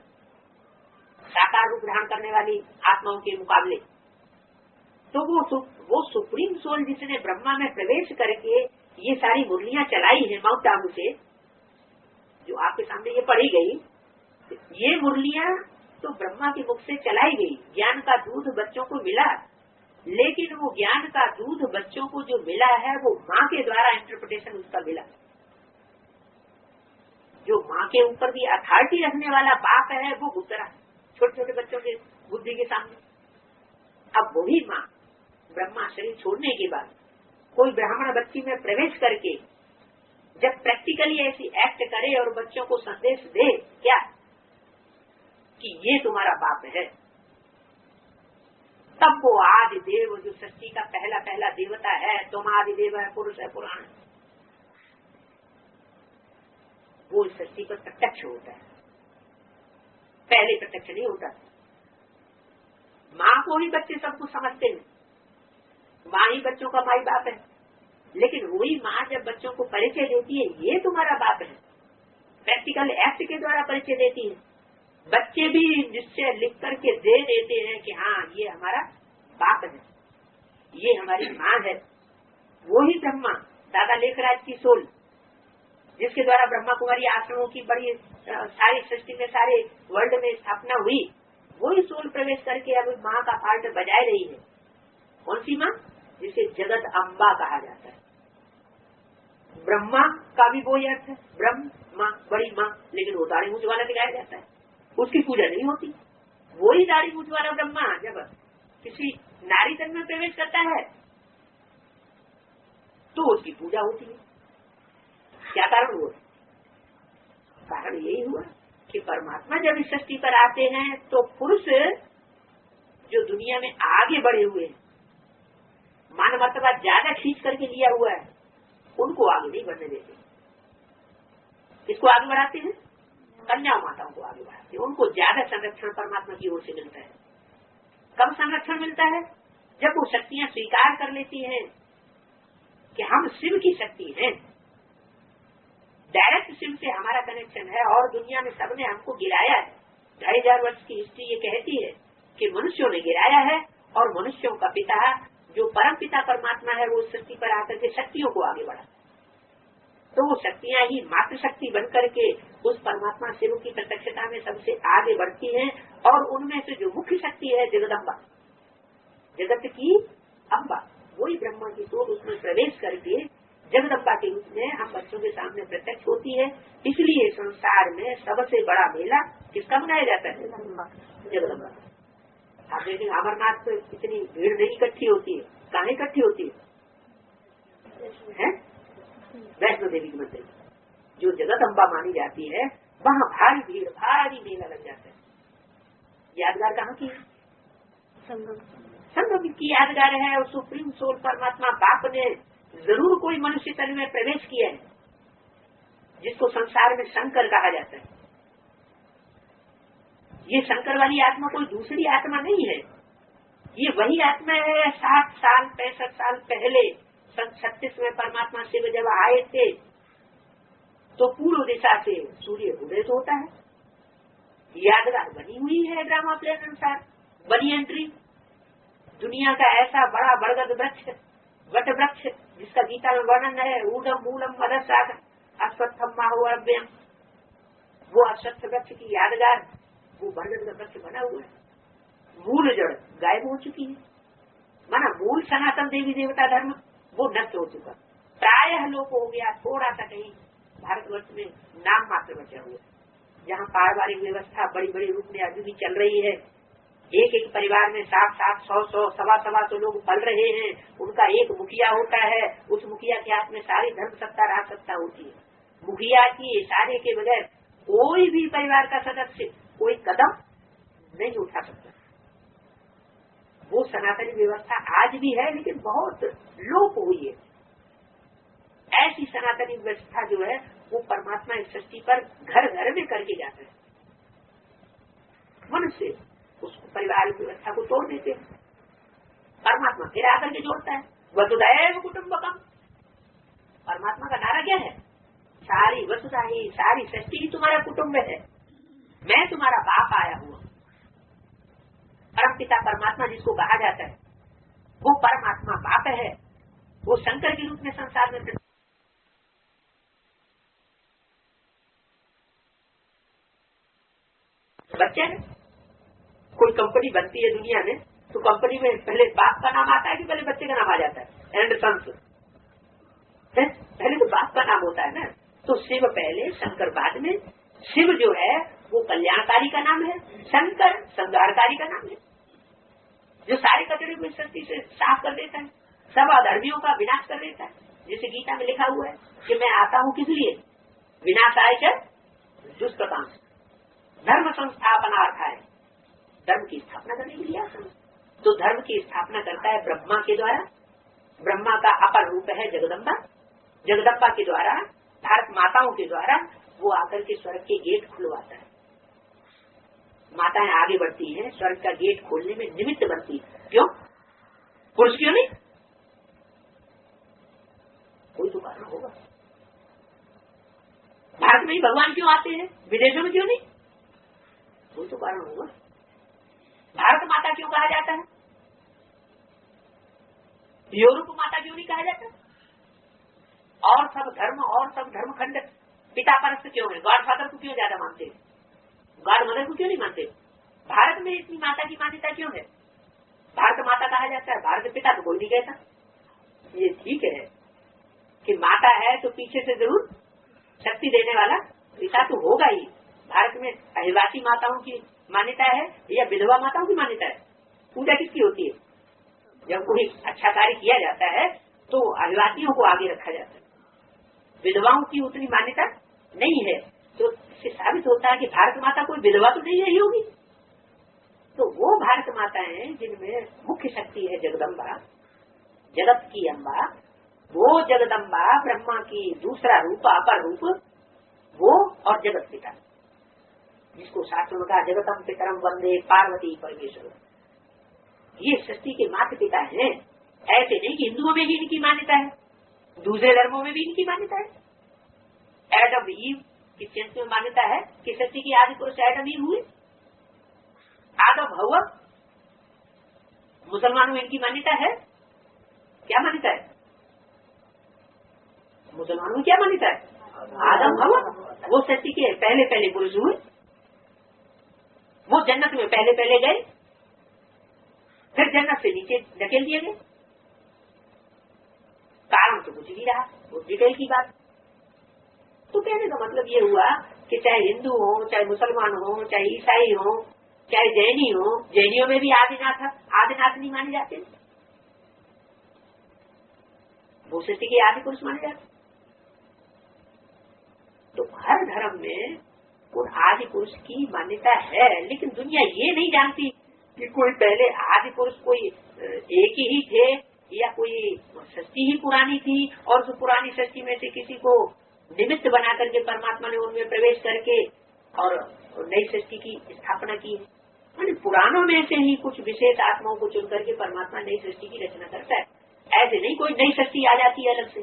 साकार रूप धारण करने वाली आत्माओं के मुकाबले। तो वो सुप्रीम सोल जिसने ब्रह्मा में प्रवेश करके ये सारी मुरलियां चलाई हैं माउंट आबू से, जो आपके सामने ये पढ़ी गई, ये मुरलियां तो ब्रह्मा के मुख से चलाई गई, ज्ञान का दूध बच्चों को मिला, लेकिन वो ज्ञान का दूध बच्चों को जो मिला है वो माँ के द्वारा इंटरप्रिटेशन उसका मिला। जो माँ के ऊपर भी अथॉरिटी रखने वाला बाप है वो गुजरा छोटे छोटे बच्चों के बुद्धि के सामने। अब वही माँ ब्रह्मा शरीर छोड़ने के बाद कोई ब्राह्मण बच्ची में प्रवेश करके जब प्रैक्टिकली ऐसी एक्ट करे और बच्चों को संदेश दे क्या कि ये तुम्हारा बाप है, तब वो आदि देव जो सृष्टि का पहला पहला देवता है, तुम आदि देव है, पुरुष है, पुराण, वो इस सृष्टि पर प्रत्यक्ष होता है। पहले प्रत्यक्ष नहीं होता। माँ को ही बच्चे सब कुछ समझते हैं, माँ ही बच्चों का माई बाप है, लेकिन वही माँ जब बच्चों को परिचय देती है ये तुम्हारा बाप है, प्रैक्टिकल एक्ट के द्वारा परिचय देती है, बच्चे भी निश्चय लिख करके दे देते हैं कि हाँ ये हमारा बाप है, ये हमारी माँ है। वो ही ब्रह्मा दादा लेखराज की सोल जिसके द्वारा ब्रह्मा कुमारी आश्रमों की बड़ी सारी सृष्टि में सारे वर्ल्ड में स्थापना हुई, वही सोल प्रवेश करके अब माँ का पार्ट बजाय रही है। कौन सी माँ? जिसे जगत अम्बा कहा जाता है। ब्रह्मा का भी वही अर्थ है, ब्रह्म माँ, बड़ी माँ, लेकिन वो दाढ़ी मूंछ वाला दिखाया जाता है, उसकी पूजा नहीं होती। वही दाढ़ी मूंछ वाला ब्रह्मा जब किसी नारी तन में प्रवेश करता है तो उसकी पूजा होती है। क्या कारण हुआ? कारण यही हुआ कि परमात्मा जब इस सृष्टि पर आते हैं तो पुरुष जो दुनिया में आगे बढ़े हुए हैं, मान मर्तबा ज्यादा खींच करके लिया हुआ है, उनको आगे नहीं बढ़ने देते। किसको आगे बढ़ाते हैं? कन्या माताओं को आगे बढ़ाते हैं। उनको ज्यादा संरक्षण परमात्मा की ओर से मिलता है। कब संरक्षण मिलता है? जब वो शक्तियां स्वीकार कर लेती हैं कि हम शिव की शक्ति हैं, डायरेक्ट शिव से हमारा कनेक्शन है और दुनिया में सबने हमको गिराया है। 2500 वर्ष की हिस्ट्री ये कहती है कि मनुष्यों ने गिराया है और मनुष्यों का पिता जो परम पिता परमात्मा है वो सृष्टि पर आकर के शक्तियों को आगे बढ़ा। तो वो शक्तियां ही मातृशक्ति बनकर के उस परमात्मा शिव की प्रत्यक्षता में सबसे आगे बढ़ती हैं और उनमें से जो मुख्य शक्ति है जगदम्बा, जगत की अम्बा, वही ब्रह्मा की सोच उसमें प्रवेश करके जगदम्बा के रूप में हम बच्चों के सामने प्रत्यक्ष होती है। इसलिए संसार में सबसे बड़ा मेला किसका मनाया जाता है? जगदम्बा। आप देखें अमरनाथ पे इतनी भीड़ नहीं इकट्ठी होती है, कहाँ इकट्ठी होती है? वैष्णो देवी के मंदिर जो जगदम्बा मानी जाती है, वहाँ भारी भीड़, भारी मेला लग जाता है। यादगार कहाँ की? संगम की यादगार है। और सुप्रीम सोल परमात्मा बाप ने जरूर कोई मनुष्य तन में प्रवेश किया है, जिसको संसार में शंकर कहा जाता है। ये शंकर वाली आत्मा कोई दूसरी आत्मा नहीं है, ये वही आत्मा है। 60 साल 65 साल पहले सन 36 में परमात्मा शिव जब आए थे तो पूर्व दिशा से सूर्य उदय होता है। यादगार बनी हुई है ड्रामा प्ले अनुसार। बनी एंट्री दुनिया का ऐसा बड़ा बरगद वृक्ष, वट वृक्ष, जिसका गीता में वर्णन है, ऊर्धम मूलम मदरसाग अश्वत्थम माहुअव्ययम, वो अश्वत्थ वृक्ष की यादगार वो बरगद का वृक्ष बना हुआ है। मूल जड़ गायब हो चुकी है, माना मूल सनातन देवी देवता धर्म वो नष्ट हो चुका, प्रायः लोप हो गया। थोड़ा सा कहीं भारतवर्ष में नाम मात्र बचा हुआ, जहाँ पारिवारिक व्यवस्था बड़ी बड़ी रूप में अभी भी चल रही है। एक एक परिवार में 700 100 125 लोग पल रहे हैं। उनका एक मुखिया होता है, उस मुखिया के हाथ में सारी धर्म सत्ता राज सत्ता होती है। मुखिया की इशारे के बगैर कोई भी परिवार का सदस्य कोई कदम नहीं उठा सकता। वो सनातनी व्यवस्था आज भी है, लेकिन बहुत लोप हुई है। ऐसी सनातनी व्यवस्था जो है वो परमात्मा इस सृष्टि पर घर घर में करके जाता है। मनुष्य उसको परिवार की व्यवस्था को तोड़ देते हैं, परमात्मा फिर आकर के जोड़ता है। वसुधैव कुटुम्बकम, परमात्मा का नारा क्या है? सारी वसुधा ही, सारी सृष्टि ही तुम्हारा कुटुम्ब है, मैं तुम्हारा बाप आया हुआ। परम पिता परमात्मा जिसको कहा जाता है वो परमात्मा बाप है, वो शंकर के रूप में संसार में बच्चे हैं। कोई कंपनी बनती है दुनिया में तो कंपनी में पहले बाप का नाम आता है कि पहले बच्चे का नाम आ जाता है? एंड सन्स, पहले तो बाप का नाम होता है ना। तो शिव पहले, शंकर बाद में। शिव जो है वो कल्याणकारी का नाम है, शंकर संहारकारी का नाम है, जो सारे कचरे को इस सृष्टि से साफ कर देता है, सब अधर्मियों का विनाश कर देता है। जैसे गीता में लिखा हुआ है कि मैं आता हूँ किस लिए? विनाशाय च दुष्कृतां, धर्म संस्थापनार्थाय, धर्म की स्थापना करने के लिए आता हूं। तो धर्म की स्थापना करता है ब्रह्मा के द्वारा। ब्रह्मा का अपर रूप है जगदम्बा। जगदम्बा के द्वारा, भारत माताओं के द्वारा वो आकर के स्वर्ग के गेट खुलवाता है। माताएं आगे बढ़ती हैं, स्वर्ग का गेट खोलने में निमित्त बनती है। क्यों? पुरुष क्यों नहीं? कोई तो कारण होगा। भारत में ही भगवान क्यों आते हैं, विदेशों में क्यों नहीं? कोई तो कारण होगा। भारत माता क्यों कहा जाता है, यूरोप माता क्यों नहीं कहा जाता? और सब धर्म खंड पिता परस्त क्यों है? गॉड फादर को क्यों ज्यादा मानते हैं, गॉड मदर को क्यों नहीं मानते? भारत में इतनी माता की मान्यता क्यों है? भारत माता कहा जाता है, भारत पिता तो कोई नहीं कहता। ये ठीक है कि माता है तो पीछे से जरूर शक्ति देने वाला पिता तो होगा ही। भारत में अहिवासी माताओं की मान्यता है या विधवा माताओं की मान्यता है? पूजा किसकी होती है? जब कोई अच्छा कार्य किया जाता है तो अहिवासियों को आगे रखा जाता है, विधवाओं की उतनी मान्यता नहीं है। तो इससे साबित होता है कि भारत माता कोई विधवा तो नहीं रही होगी। तो वो भारत माता है जिनमें मुख्य शक्ति है जगदम्बा, जगत की अम्बा। वो जगदम्बा ब्रह्मा की दूसरा रूप, अपर रूप, वो और जगत पिता, जिसको शास्त्रों में कहा जगतम पितरम वंदे पार्वती परमेश्वर। ये सृष्टि के माता पिता हैं। ऐसे नहीं कि हिंदुओं में भी इनकी मान्यता है, दूसरे धर्मों में भी इनकी मान्यता है। एडम ईव क्रिश्चियंस में मान्यता है कि सृष्टि की आदि पुरुष एडम ईव हुए, आदम हव्वा। मुसलमानों में इनकी मान्यता है। क्या मान्यता है मुसलमानों में? क्या मान्यता है? आदम हव्वा वो सृष्टि के पहले पहले पुरुष हुए, वो जन्नत में पहले पहले गए, फिर जन्नत से नीचे धकेल दिए गए। कारण तो कुछ नहीं रहा, वो डिटेल की बात। तो कहने का मतलब ये हुआ कि चाहे हिंदू हो, चाहे मुसलमान हो, चाहे ईसाई हो, चाहे जैनी हो, जैनियों में भी आदिनाथ नहीं माने जाते, वो सृष्टि के आदि पुरुष माने जाते। तो हर धर्म में उन आदि पुरुष की मान्यता है, लेकिन दुनिया ये नहीं जानती कि कोई पहले आदि पुरुष कोई एक ही थे या कोई सृष्टि ही पुरानी थी और उस पुरानी सृष्टि में से किसी को निमित्त बना करके परमात्मा ने उनमें प्रवेश करके और नई सृष्टि की स्थापना की है। यानी पुरानों में से ही कुछ विशेष आत्माओं को चुन करके परमात्मा नई सृष्टि की रचना करता है। ऐसे नहीं कोई नई सृष्टि आ जाती है अलग से,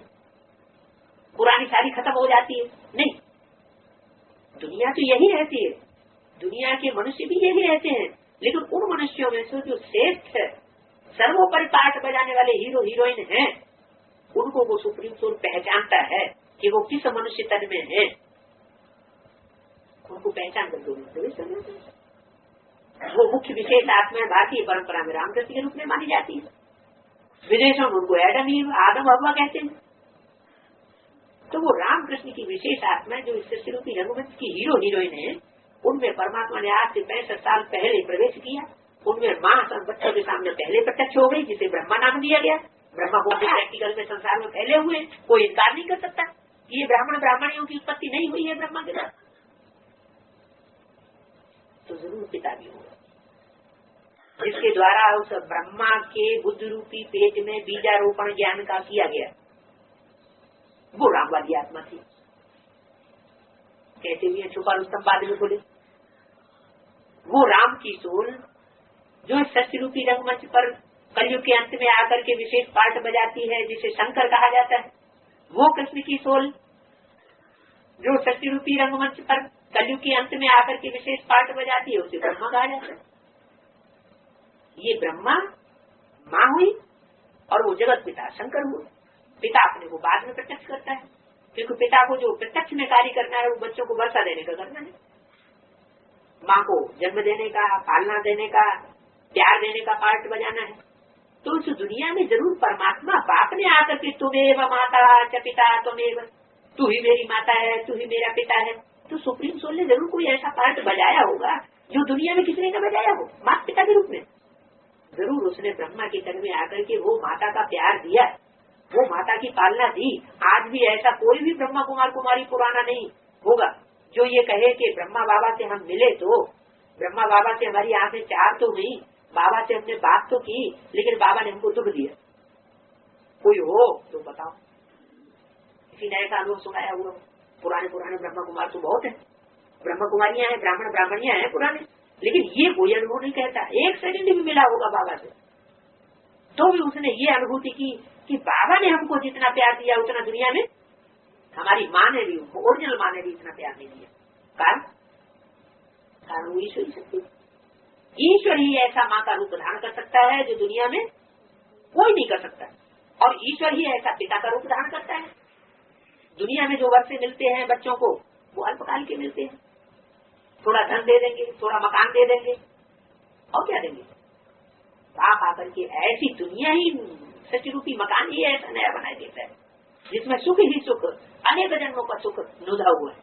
पुरानी सारी खत्म हो जाती है, नहीं। दुनिया तो यही रहती है, दुनिया के मनुष्य भी यही रहते हैं, लेकिन उन मनुष्यों में से जो श्रेष्ठ है, सर्वोपरि पाठ बजाने वाले हीरो हीरोइन हैं, उनको वो सुप्रीम सोल पहचानता है कि वो किस मनुष्य तन में है। उनको पहचान करके उन्हें प्रवेश करना चाहिए। वो मुख्य विशेष आत्मा भारतीय परंपरा में रामकृष्ण के रूप में मानी जाती है, विदेशों में उनको एडम ईव, आदम हव्वा कहते हैं। तो वो रामकृष्ण की विशेष आत्मा जो इस सृष्टि रूपी रंगमंच की हीरो हीरोइन है, उनमें परमात्मा ने आज से 65 साल पहले प्रवेश किया। उनमें माँ बच्चों के सामने पहले प्रत्यक्ष हो गई, जिसे ब्रह्मा नाम दिया गया। ब्रह्मा को प्रैक्टिकल में संसार में फैले हुए, कोई इनकार नहीं कर सकता कि ये ब्राह्मणियों की उत्पत्ति नहीं हुई है ब्रह्मा के द्वारा। तो जरूर पिता भी होगा, जिसके द्वारा उस ब्रह्मा के बुद्ध रूपी पेट में बीजारोपण ज्ञान का किया गया, वो रामवादी आत्मा थी। कहते हुए छुपा रुस्तम बाद में बोले, वो राम की सोल जो सृष्टि रूपी रंगमंच पर कलयुग के अंत में आकर के विशेष पाठ बजाती है, जिसे शंकर कहा जाता है, वो कृष्ण की सोल जो सृष्टि रूपी रंगमंच पर कलयुग के अंत में आकर के विशेष पाठ बजाती है, उसे ब्रह्मा कहा जाता है। ये ब्रह्मा माँ हुई और वो जगत पिता शंकर हुए। पिता अपने को बाद में प्रत्यक्ष करता है, क्योंकि पिता को जो प्रत्यक्ष में कार्य करना है वो बच्चों को वर्षा देने का करना है। माँ को जन्म देने का, पालना देने का, प्यार देने का पार्ट बजाना है। तो इस दुनिया में जरूर परमात्मा बाप ने आकर के तुम्हें माता च पिता तुम्हें, तू ही मेरी माता है, तू ही मेरा पिता है, तो सुप्रीम सोल ने जरूर कोई ऐसा पार्ट बजाया होगा जो दुनिया में किसी ने न बजाया हो, माता पिता के रूप में। जरूर उसने ब्रह्मा के तन में आकर के वो माता का प्यार दिया, वो माता की पालना दी। आज भी ऐसा कोई भी ब्रह्मा कुमार कुमारी पुराना नहीं होगा जो ये कहे कि ब्रह्मा बाबा से हम मिले तो ब्रह्मा बाबा से हमारी आंखें चार तो हुई, बाबा से हमने बात तो की, लेकिन बाबा ने हमको दुख दिया। कोई हो तो बताओ, किसी ने ऐसा अनुभव सुनाया हुआ? पुराने ब्रह्मा कुमार तो बहुत है, ब्रह्मा कुमारियां हैं, ब्राह्मण ब्राह्मणियां हैं पुराने, लेकिन ये कोई अनुभव नहीं कहता। एक सेकंड भी मिला होगा बाबा से तो भी उसने ये अनुभूति की कि बाबा ने हमको जितना प्यार दिया उतना दुनिया में हमारी माँ ने भी, ओरिजिनल माँ ने भी इतना प्यार नहीं दिया। कारण वो ईश्वरी शक्ति, ईश्वर ही ऐसा माँ का रूप धारण कर सकता है जो दुनिया में कोई नहीं कर सकता, और ईश्वर ही ऐसा पिता का रूप धारण करता है। दुनिया में जो वर्षे मिलते हैं बच्चों को वो अल्पकाल के मिलते हैं, थोड़ा धन दे देंगे, थोड़ा मकान दे देंगे, और क्या देंगे? बाप आकर के ऐसी दुनिया ही सच रूपी मकान ही ऐसा नया बना देता है जिसमें सुख ही सुख, अनेक जन्मों का सुख नुधा हुआ है,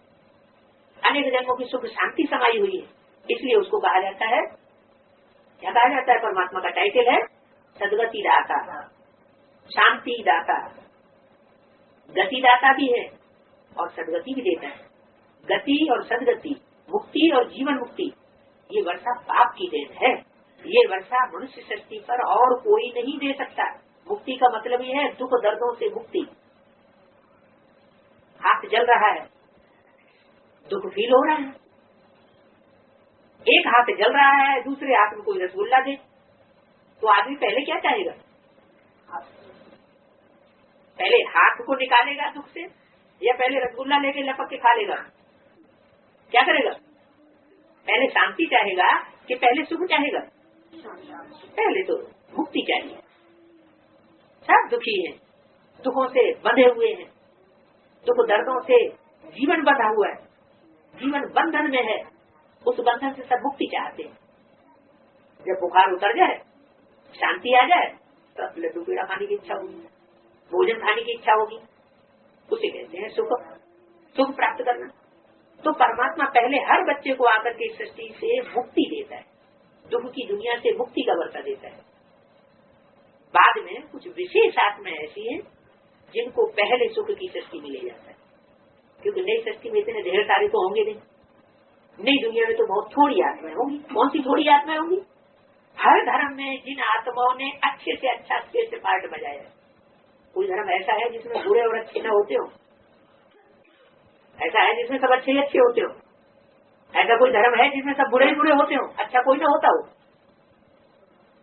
अनेक जन्मों की सुख शांति समाई हुई है। इसलिए उसको कहा जाता है, क्या कहा जाता है? परमात्मा का टाइटल है सदगति दाता, शांति दाता, गति दाता भी है और सदगति भी देता है। गति और सदगति, मुक्ति और जीवन मुक्ति, ये वर्षा बाप की देन है। ये वर्षा मनुष्य सृष्टि पर और कोई नहीं दे सकता। मुक्ति का मतलब ये है दुख दर्दों से मुक्ति। हाथ जल रहा है, दुख फील हो रहा है, एक हाथ जल रहा है, दूसरे हाथ में कोई रसगुल्ला दे तो आदमी पहले क्या चाहेगा? पहले हाथ को निकालेगा दुख से, या पहले रसगुल्ला लेके लपक के खा लेगा? क्या करेगा? पहले शांति चाहेगा कि पहले सुख चाहेगा? पहले तो मुक्ति चाहिए। सब दुखी हैं, दुखों से बंधे हुए हैं, दुख दर्दों से जीवन बंधा हुआ है, जीवन बंधन में है, उस बंधन से सब मुक्ति चाहते हैं। जब बुखार उतर जाए, शांति आ जाए, तब लड्डू पेड़ा खाने की इच्छा होगी, भोजन खाने की इच्छा होगी, उसे कहते हैं सुख, सुख प्राप्त करना। तो परमात्मा पहले हर बच्चे को आकर के सृष्टि से मुक्ति देता है, दुख की दुनिया से मुक्ति का वर्षा देता है। बाद में कुछ विशेष आत्मा ऐसी हैं जिनको पहले सुख की सृष्टि में ले जाता है, क्योंकि नई सृष्टि में इतने ढेर सारे तो होंगे नहीं, नई दुनिया में तो बहुत थोड़ी आत्माएं होंगी। कौन सी थोड़ी आत्माएं होंगी? हर धर्म में जिन आत्माओं ने अच्छे से अच्छा श्रेष्ठ पार्ट बजाया है। कोई धर्म ऐसा है जिसमें बुरे और अच्छे न होते हो? ऐसा है जिसमें सब अच्छे ही अच्छे होते हो? ऐसा कोई धर्म है जिसमें सब बुरे ही बुरे होते हो, अच्छा कोई ना होता हो?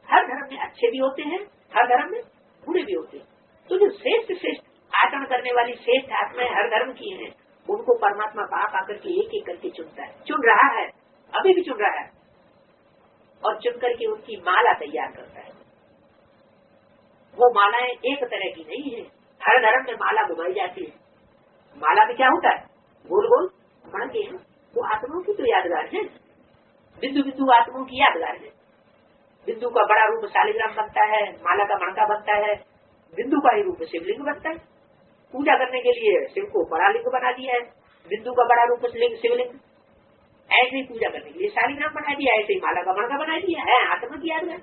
हर धर्म में अच्छे भी होते हैं, हर धर्म में बुरे भी होते हैं। तो जो श्रेष्ठ श्रेष्ठ आचरण करने वाली श्रेष्ठ आत्माएं हर धर्म की हैं, उनको परमात्मा बाप आकर के एक एक करके चुनता है, चुन रहा है, अभी भी चुन रहा है, और चुन करके उनकी माला तैयार करता है। वो मालाएं एक तरह की नहीं है, हर धर्म में माला घुमाई जाती है। माला में क्या होता है? गोल गोल मणके हैं, वो आत्माओं की तो यादगार है, बिंदु बिंदु आत्माओं की यादगार है। बिंदु का बड़ा रूप शालिग्राम बनता है, माला का मणका बनता है, बिंदु का ही रूप शिवलिंग बनता है। पूजा करने के लिए शिव को बड़ा लिंग बना दिया है, बिंदु का बड़ा रूप शिवलिंग। ऐसे ही पूजा करने के लिए शालिग्राम बना दिया, ऐसे ही माला का मणका बना दिया है, आत्मा की यादगार।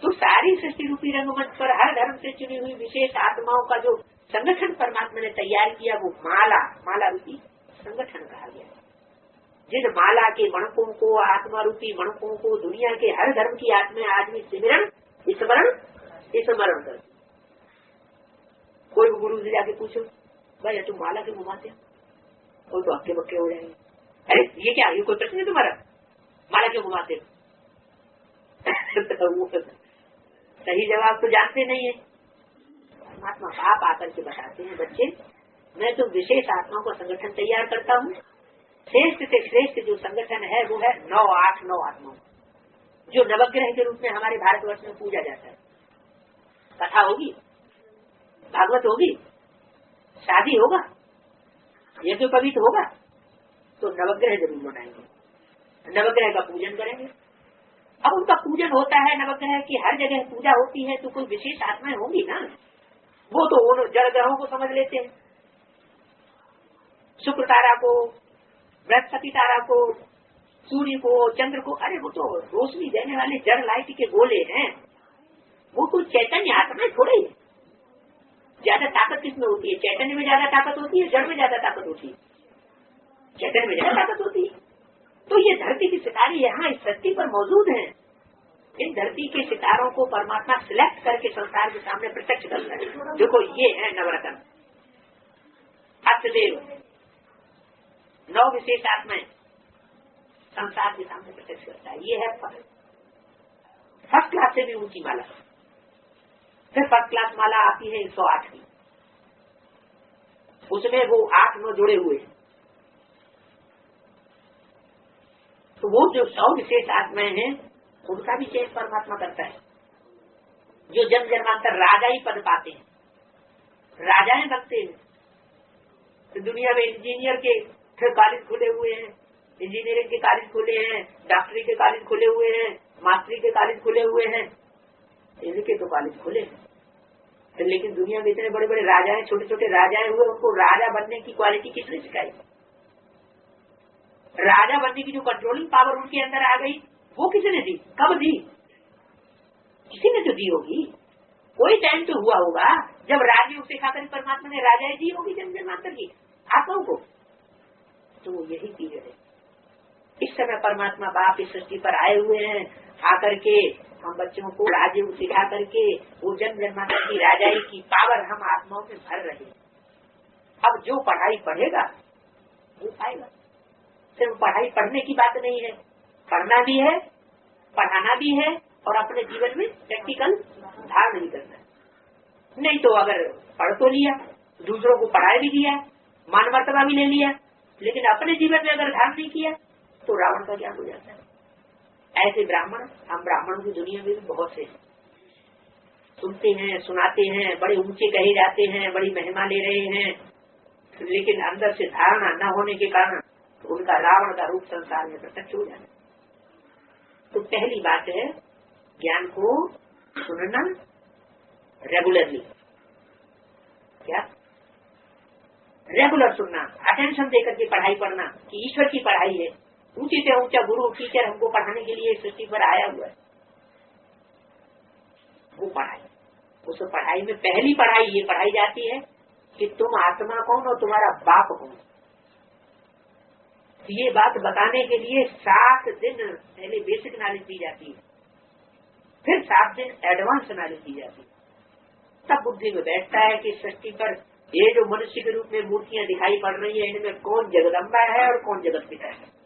तो सारी सृष्टि रूपी रंगमंच पर हर धर्म से चुनी हुई विशेष आत्माओं का जो संगठन परमात्मा ने तैयार किया, वो माला रूपी संगठन कहा गया। जिन माला के मणकों को, आत्मा रूपी मणकों को दुनिया के हर धर्म की आत्मा आदमी स्मरण स्मरण कर। कोई गुरु से जाके पूछो, भाई तुम माला क्यों घुमाते हो? कोई तो हक्के बक्के हो जाएंगे, अरे ये क्या, ये कोई प्रश्न है तुम्हारा? माला क्यों घुमाते हो? सही जवाब तो जानते नहीं है। परमात्मा बाप आकर के बताते हैं, बच्चे मैं तो विशेष आत्माओं का संगठन तैयार करता हूँ। श्रेष्ठ से श्रेष्ठ जो संगठन है वो है 9 आत्माओं, जो नवग्रह के रूप में हमारे भारतवर्ष में पूजा जाता है। कथा होगी, भागवत होगी, शादी होगा, यज्ञोपवीत होगा, तो नवग्रह जरूर बनाएंगे। नवग्रह का पूजन करेंगे। अब उनका पूजन होता है नवग्रह की हर जगह पूजा होती है, तो कोई विशेष आत्माएं होंगी ना, वो तो उन जड़ ग्रहों को समझ लेते हैं, शुक्र तारा को, बृहस्पति तारा को, सूर्य को, चंद्र को। अरे वो तो रोशनी देने वाले जड़ लाइट के गोले हैं, वो कोई चैतन्य आत्मा थोड़े ही। ज्यादा ताकत किसमें होती है? चैतन्य में ज्यादा ताकत होती है, जड़ में ज्यादा ताकत होती है? चैतन्य में ज्यादा ताकत होती है। तो ये धरती के सितारे यहाँ इस धरती पर मौजूद हैं। इन धरती के सितारों को परमात्मा सिलेक्ट करके संसार के सामने प्रत्यक्ष करता है। देखो ये है नवरत्न, अष्टदेव, 9 विशेष आत्माएं संसार के सामने प्रत्यक्ष करता है। ये है फर्स्ट क्लास से भी ऊंची माला। फिर फर्स्ट क्लास माला आती है 108 की, उसमें वो 8-9 जुड़े हुए हैं। तो वो जो 100 विशेष आत्माएं हैं उनका भी चयन परमात्मा करता है। जो जन्म जन्मांतर राजा ही पद पाते हैं, राजाएं बनते हैं। तो दुनिया में इंजीनियर के कॉलेज खुले हुए हैं, इंजीनियरिंग के कॉलेज खुले हैं, डॉक्टरी के कॉलेज खुले हुए हैं, मास्टरी के कॉलेज खुले हुए हैं, इनके तो कॉलेज खुले हैं। लेकिन दुनिया में इतने बड़े बड़े राजाएं, छोटे छोटे राजाएं हुए, उनको राजा बनने की क्वालिटी किसने सिखाई? राजा बनने की जो कंट्रोलिंग पावर उनके अंदर आ गई, वो किसने दी? कब दी? किसी ने तो दी होगी। कोई टाइम तो हुआ होगा जब राजयोग सिखाकर परमात्मा ने राजाएं दी होगी जन्म जन्मांतर की आत्माओं को। तो वो यही पीरियड है। इस समय परमात्मा बाप इस सृष्टि पर आए हुए हैं, आकर के हम बच्चों को राजयोग सिखा करके वो जन्म जन्मांतर की राजाई की पावर हम आत्माओं में भर रहे हैं। अब जो पढ़ाई पढ़ेगा वो पाएगा। सिर्फ पढ़ाई पढ़ने की बात नहीं है, पढ़ना भी है, पढ़ाना भी है, और अपने जीवन में प्रैक्टिकल धारण भी करना है। नहीं तो अगर पढ़ तो लिया, दूसरों को पढ़ा भी दिया, मान मर्तबा भी ले लिया, लेकिन अपने जीवन में अगर धारण नहीं किया तो रावण का ज्ञान हो जाता है। ऐसे ब्राह्मण, हम ब्राह्मणों की दुनिया में भी बहुत से सुनते हैं, सुनाते हैं, बड़े ऊंचे कहे जाते हैं, बड़ी महिमा ले रहे हैं, लेकिन अंदर से धारणा न होने के कारण उनका रावण का रूप संसार में प्रत्यक्ष हो जाता है। तो पहली बात है ज्ञान को सुनना रेगुलरली। क्या? रेगुलर सुनना, अटेंशन देकर के पढ़ाई पढ़ना कि ईश्वर की पढ़ाई है। ऊंचे से ऊंचा गुरु टीचर हमको पढ़ाने के लिए सृष्टि पर आया हुआ है, वो पढ़ाई। उस पढ़ाई में पहली पढ़ाई ये पढ़ाई जाती है कि तुम आत्मा कौन और तुम्हारा बाप कौन। ये बात बताने के लिए 7 दिन पहले बेसिक नॉलेज दी जाती है, फिर 7 दिन एडवांस नॉलेज दी जाती है। तब बुद्धि में बैठता है कि सृष्टि पर ये जो मनुष्य के रूप में मूर्तियां दिखाई पड़ रही है, इनमें कौन जगदम्बा है और कौन जगत पिता है।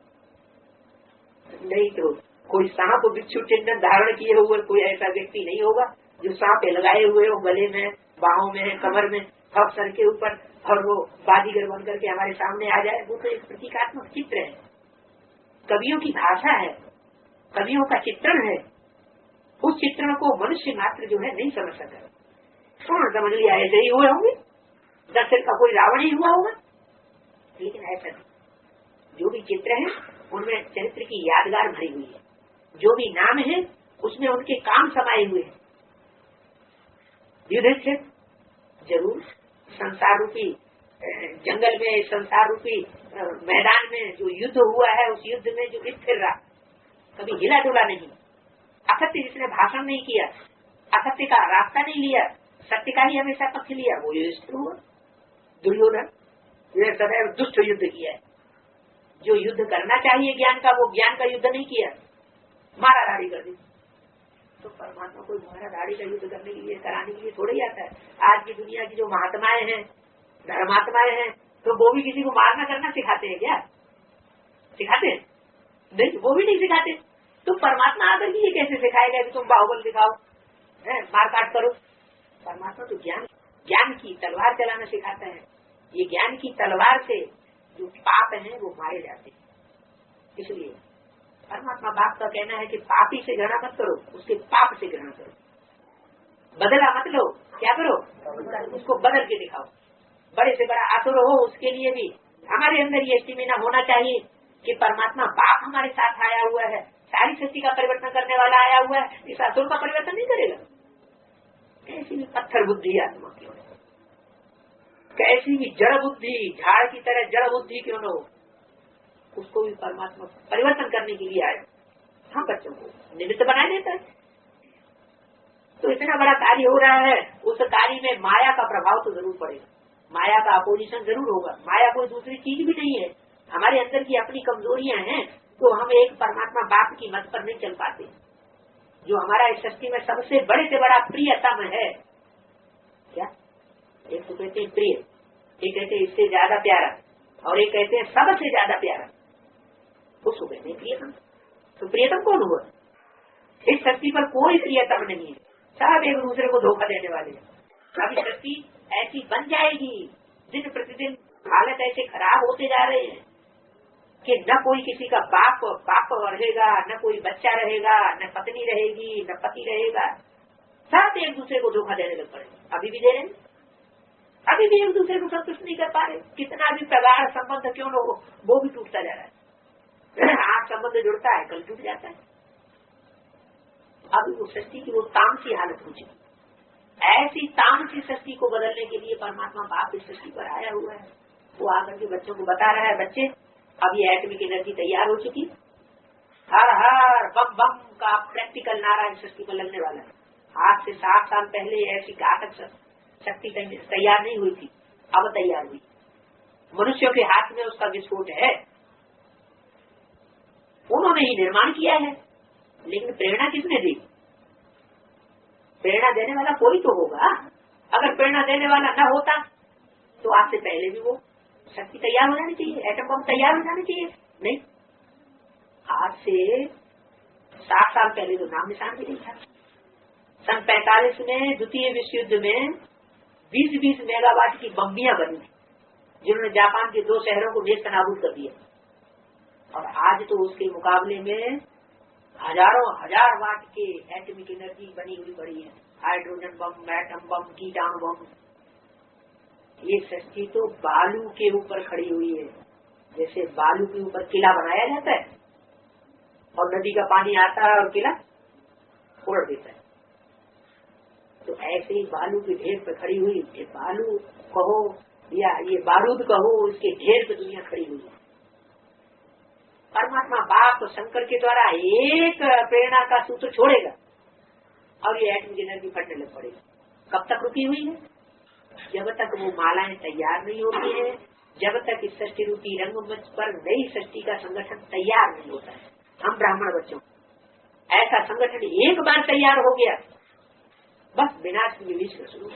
नहीं तो कोई सांप बिच्छू चिन्ह धारण किए हुए कोई ऐसा व्यक्ति नहीं होगा जो सांप लगाए हुए हो गले में, बाहों में, कमर में, और सर के ऊपर, और वो बाजीगर बन करके हमारे सामने आ जाए। वो तो एक प्रतीकात्मक चित्र है, कवियों की भाषा है, कवियों का चित्रण है। उस चित्रण को मनुष्य मात्र जो है नहीं समझ सका। कौन समझ लिया? ऐसे ही हुए होंगे, दशरथ का कोई रावण ही हुआ होगा। लेकिन ऐसा नहीं, जो भी चित्र है उनमें चरित्र की यादगार भरी हुई है, जो भी नाम है उसमें उनके काम समाये हुए हैं। युधिष्ठिर जरूर संसार रूपी जंगल में, संसार रूपी मैदान में जो युद्ध हुआ है, उस युद्ध में जो स्थिर रहा, कभी हिला डुला नहीं, असत्य जिसने भाषण नहीं किया, असत्य का रास्ता नहीं लिया, सत्य का ही हमेशा पक्ष लिया, वो युधिष्ठिर हुआ। दुर्योधन ने सदैव दुष्ट युद्ध किया है, जो युद्ध करना चाहिए ज्ञान का, वो ज्ञान का युद्ध नहीं किया, मारा धाड़ी कर दी। तो परमात्मा कोई मारा धाड़ी का युद्ध करने के लिए, कराने के लिए थोड़ा ही आता है। आज की दुनिया की जो महात्माएं हैं, धर्मात्माएं हैं, तो वो भी किसी को मारना करना सिखाते हैं क्या? सिखाते हैं? नहीं, वो भी नहीं सिखाते। तो परमात्मा आकर के ये कैसे सिखाएगा कि तुम बाहुबल दिखाओ, मारकाट करो? परमात्मा तो ज्ञान की तलवार चलाना सिखाता है। ये ज्ञान की तलवार से जो पाप है वो मारे जाते हैं। इसलिए परमात्मा बाप का कहना है कि पापी से घृणा मत करो, उसके पाप से घृणा करो। बदला मत लो, क्या करो? उसको बदल के दिखाओ। बड़े से बड़ा आसुर हो, उसके लिए भी हमारे अंदर ये स्टेमिना होना चाहिए कि परमात्मा बाप हमारे साथ आया हुआ है, सारी सृष्टि का परिवर्तन करने वाला आया हुआ है, इस असुर का परिवर्तन नहीं करेगा? कैसी भी पत्थर बुद्धि आत्मा क्यों नहीं, कैसी भी जड़ बुद्धि, झाड़ की तरह जड़ बुद्धि क्यों न हो, उसको भी परमात्मा परिवर्तन करने के लिए आया। हाँ, बच्चों को निमित्त बना देता है। तो इतना बड़ा कार्य हो रहा है, उस कार्य में माया का प्रभाव तो जरूर पड़ेगा, माया का अपोजिशन जरूर होगा। माया कोई दूसरी चीज भी नहीं है, हमारे अंदर की अपनी कमजोरियां हैं, तो हम एक परमात्मा बाप की मत पर नहीं चल पाते। जो हमारा इस सृष्टि में सबसे बड़े से बड़ा प्रियतम है, क्या? एक तो कहते हैं प्रिय, एक कहते हैं इससे ज्यादा प्यारा, और एक कहते हैं सबसे ज्यादा प्यारा, उसको कहते हैं प्रियतम। तो प्रियतम कौन हुआ? इस सृष्टि पर कोई प्रियतम नहीं है, सब एक दूसरे को धोखा देने वाले हैं। अभी सृष्टि ऐसी बन जाएगी, दिन प्रतिदिन हालत ऐसे खराब होते जा रहे हैं कि न कोई किसी का बाप रहेगा, न कोई बच्चा रहेगा, न पत्नी रहेगी, न पति रहेगा, सब एक दूसरे को धोखा देने लग पड़े। अभी भी दे रहे हैं, अभी भी एक दूसरे को संतुष्ट नहीं कर पा रहे। कितना भी प्रगाढ़ संबंध क्यों न हो, वो भी टूटता जा रहा है। आज संबंध जुड़ता है, कल टूट जाता है। अभी वो सृष्टि की वो तामसी हालत हो चुकी। ऐसी तामसी सृष्टि को बदलने के लिए परमात्मा बाप इस सृष्टि पर आया हुआ है। वो आकर के बच्चों को बता रहा है, बच्चे अब ये एटॉमिक एनर्जी तैयार हो चुकी, हर हर बम बम का प्रैक्टिकल नारा इस सृष्टि पर लगने वाला है। आज से 7 साल पहले ऐसी घातक शक्ति तैयार नहीं हुई थी, अब तैयार हुई। मनुष्यों के हाथ में उसका विस्फोट है, उन्होंने ही निर्माण किया है, लेकिन प्रेरणा किसने दी? प्रेरणा देने वाला कोई तो होगा। अगर प्रेरणा देने वाला न होता तो आज से पहले भी वो शक्ति तैयार हो जानी चाहिए, एटम बम तैयार हो जानी चाहिए। नहीं, आज से 7 साल पहले तो नाम निशान भी नहीं था। सन 45 में द्वितीय विश्व युद्ध में 20-20 मेगावाट की बम्बियां बनी, जिन्होंने जापान के 2 शहरों को नेस्त नाबूद कर दिया। और आज तो उसके मुकाबले में हजारों हजार वाट के एटॉमिक एनर्जी बनी हुई पड़ी है, हाइड्रोजन बम, एटम बम, कीटाणु बम। ये सृष्टि तो बालू के ऊपर खड़ी हुई है। जैसे बालू के ऊपर किला बनाया जाता है और नदी का पानी आता है और किला फोड़ देता है, तो ऐसे ही बालू के ढेर पर खड़ी हुई, ये बालू कहो या ये बारूद कहो, इसके ढेर पर दुनिया खड़ी हुई है। परमात्मा बाप शंकर के द्वारा एक प्रेरणा का सूत्र छोड़ेगा और ये एटॉमिक एनर्जी फटने लग पड़ेगी। कब तक रुकी हुई है? जब तक वो मालाएं तैयार नहीं होती है, जब तक इस सृष्टि रूपी रंगमंच पर नई सृष्टि का संगठन तैयार नहीं होता है। हम ब्राह्मण बच्चों, ऐसा संगठन एक बार तैयार हो गया, बस विनाश की विभीषण शुरू,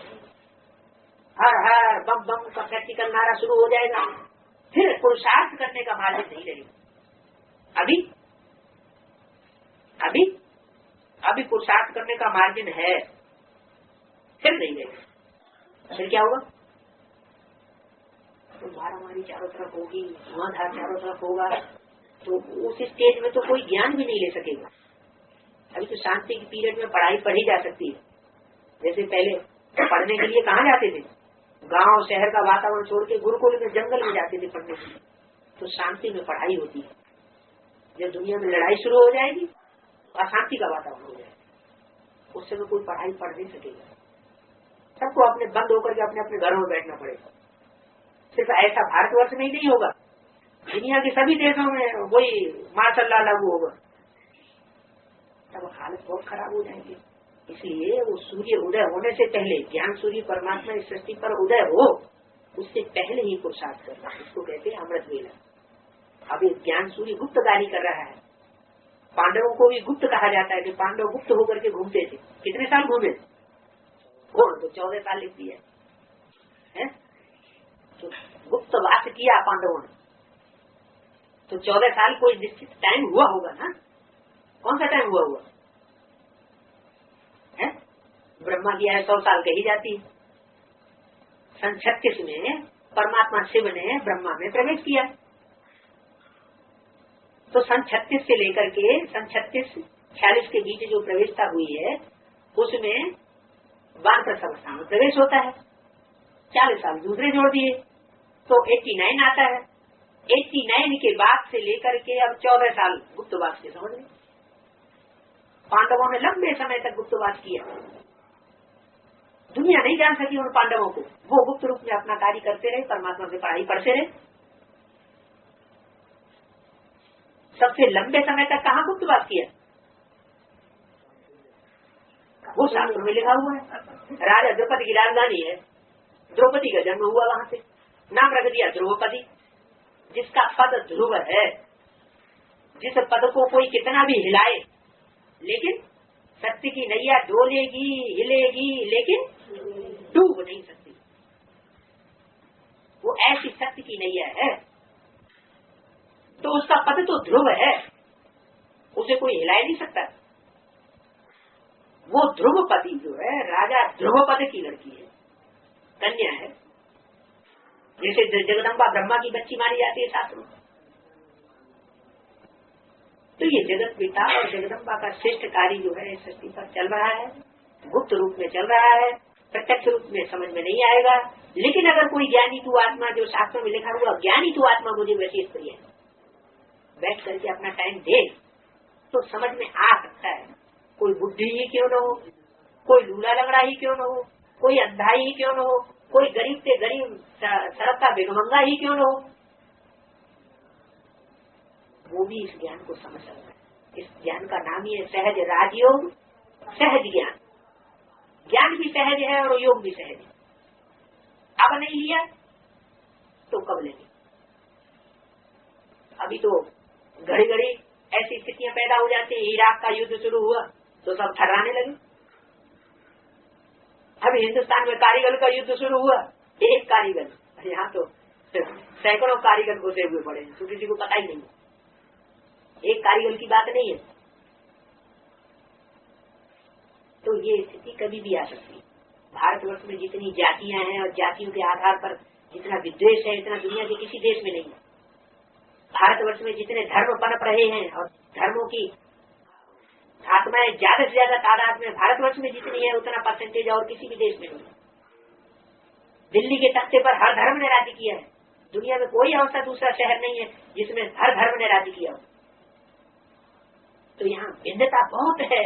हर हर बम बम का प्रैक्टिकल नारा शुरू हो जाएगा, फिर पुरुषार्थ करने का मार्ग नहीं रहेगा। अभी पुरुषार्थ करने का मार्जिन है, फिर नहीं रहेगा। फिर क्या होगा? तो मारामारी चारों तरफ होगी, धुआंधार चारों तरफ होगा, तो उस स्टेज में तो कोई ज्ञान भी नहीं ले सकेगा। अभी तो शांति की पीरियड में पढ़ाई पढ़ी जा सकती है। जैसे पहले पढ़ने के लिए कहाँ जाते थे? गांव शहर का वातावरण छोड़ के गुरुकुल में, जंगल में जाते थे पढ़ने के लिए, तो शांति में पढ़ाई होती है। जब दुनिया में लड़ाई शुरू हो जाएगी, अशांति का वातावरण हो जाएगा, उस समय कोई पढ़ाई पढ़ नहीं सकेगा। सबको अपने बंद होकर के अपने अपने घरों में बैठना पड़ेगा। सिर्फ ऐसा भारतवर्ष में ही नहीं होगा, दुनिया के सभी देशों में वही मार्शल लॉ लागू होगा, तब हालत बहुत खराब हो जाएगी। इसलिए वो सूर्य उदय होने से पहले, ज्ञान सूर्य परमात्मा इस सृष्टि पर उदय हो, उससे पहले ही पुरुषार्थ करना, इसको कहते हैं अमृत वेला। अभी ज्ञान सूर्य गुप्त कार्य कर रहा है। पांडवों को भी गुप्त कहा जाता है कि पांडव गुप्त होकर के घूमते थे। कितने साल घूमे? तो 14 साल लिख दिया है। तो गुप्त वास किया पांडवों ने, तो 14 साल कोई निश्चित टाइम हुआ होगा ना? कौन सा टाइम हुआ है? ब्रह्मा की आयु 100 साल कही जाती है। सन 36 में परमात्मा शिव ने ब्रह्मा में प्रवेश किया, तो सन 36 से लेकर के सन 36-46 के बीच जो प्रवेशता हुई है, उसमें वानप्रस्थ अवस्था में प्रवेश होता है। 40 साल दूसरे जोड़ दिए तो 89 आता है, 89 के बाद से लेकर के अब 14 साल गुप्तवास के, समझ रहे। पांडवों ने लंबे समय तक गुप्तवास किया, दुनिया नहीं जान सकी उन पांडवों को, वो गुप्त रूप में अपना कार्य करते रहे, परमात्मा से पढ़ाई पढ़ते रहे। सबसे लंबे समय तक कहाँ गुप्तवास किया, वो शास्त्र में लिखा हुआ है। राजा द्रौपदी की राजधानी है, द्रौपदी का जन्म हुआ वहां से, नाम रख दिया द्रौपदी, जिसका पद ध्रुव है, जिस पद को कोई कितना भी हिलाए लेकिन सत्य की नैया डोलेगी हिलेगी लेकिन डूब नहीं सकती। वो ऐसी सत्य की नैया है, तो उसका पद तो ध्रुव है, उसे कोई हिला नहीं सकता। वो ध्रुवपति जो है, राजा ध्रुवपद की लड़की है, कन्या है, जैसे जगदम्बा ब्रह्मा की बच्ची मानी जाती है शास्त्रों। तो ये जगत पिता और जगदम्बा का श्रेष्ठ कार्य जो है सृष्टि पर चल रहा है, गुप्त रूप में चल रहा है, प्रत्यक्ष रूप में समझ में नहीं आएगा। लेकिन अगर कोई ज्ञानी तू आत्मा, जो शास्त्रों में लिखा हुआ ज्ञानी तू आत्मा मुझे विशेष प्रिय है, बैठ करके अपना टाइम दे तो समझ में आ सकता है। कोई बुद्धि ही क्यों न हो, कोई लूला लंगड़ा ही क्यों न हो, कोई अंधा ही क्यों न हो, कोई गरीब से गरीब सड़क का भिखमंगा ही क्यों न हो, वो भी इस ज्ञान को समझ सकता है। इस ज्ञान का नाम ही है सहज राजयोग, सहज ज्ञान। ज्ञान भी सहज है और योग भी सहज है। अब नहीं लिया तो कब लेंगे? अभी तो घड़ी घड़ी ऐसी स्थितियां पैदा हो जाती है। इराक का युद्ध शुरू हुआ तो सब ठहराने लगे। अभी हिंदुस्तान में कारीगर का युद्ध शुरू हुआ, एक कारीगर, यहाँ तो सैकड़ों कारीगर घुसे हुए पड़े, तो किसी को पता ही नहीं, एक कारीगर की बात नहीं है। तो ये स्थिति कभी भी आ सकती है। भारतवर्ष में जितनी जातियां हैं और जातियों के आधार पर जितना विद्वेष है, इतना दुनिया के किसी देश में नहीं है। भारतवर्ष में जितने धर्म पनप रहे हैं और धर्मों की आत्माएं ज्यादा से ज्यादा तादाद में भारतवर्ष में जितनी है, उतना परसेंटेज और किसी भी देश में नहीं। दिल्ली के तख्ते पर हर धर्म ने राज्य किया है। दुनिया में कोई ऐसा दूसरा शहर नहीं है जिसमें हर धर्म ने राज्य किया हो। तो यहाँ भिन्नता बहुत है,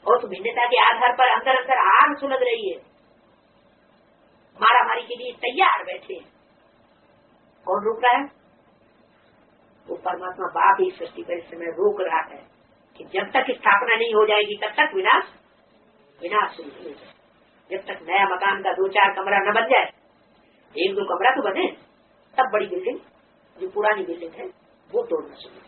और तो भिन्नता के आधार पर अंदर अंदर आग सुलग रही है, मारामारी के लिए तैयार बैठे हैं। कौन रोक रहा है? वो परमात्मा बाप ही सृष्टि पर इस समय रोक रहा है कि जब तक स्थापना नहीं हो जाएगी तब तक विनाश शुरू नहीं होगा। जब तक नया मकान का 2-4 कमरा न बन जाए, 1-2 कमरा तो बने, तब बड़ी बिल्डिंग जो पुरानी बिल्डिंग है वो तोड़ना शुरू।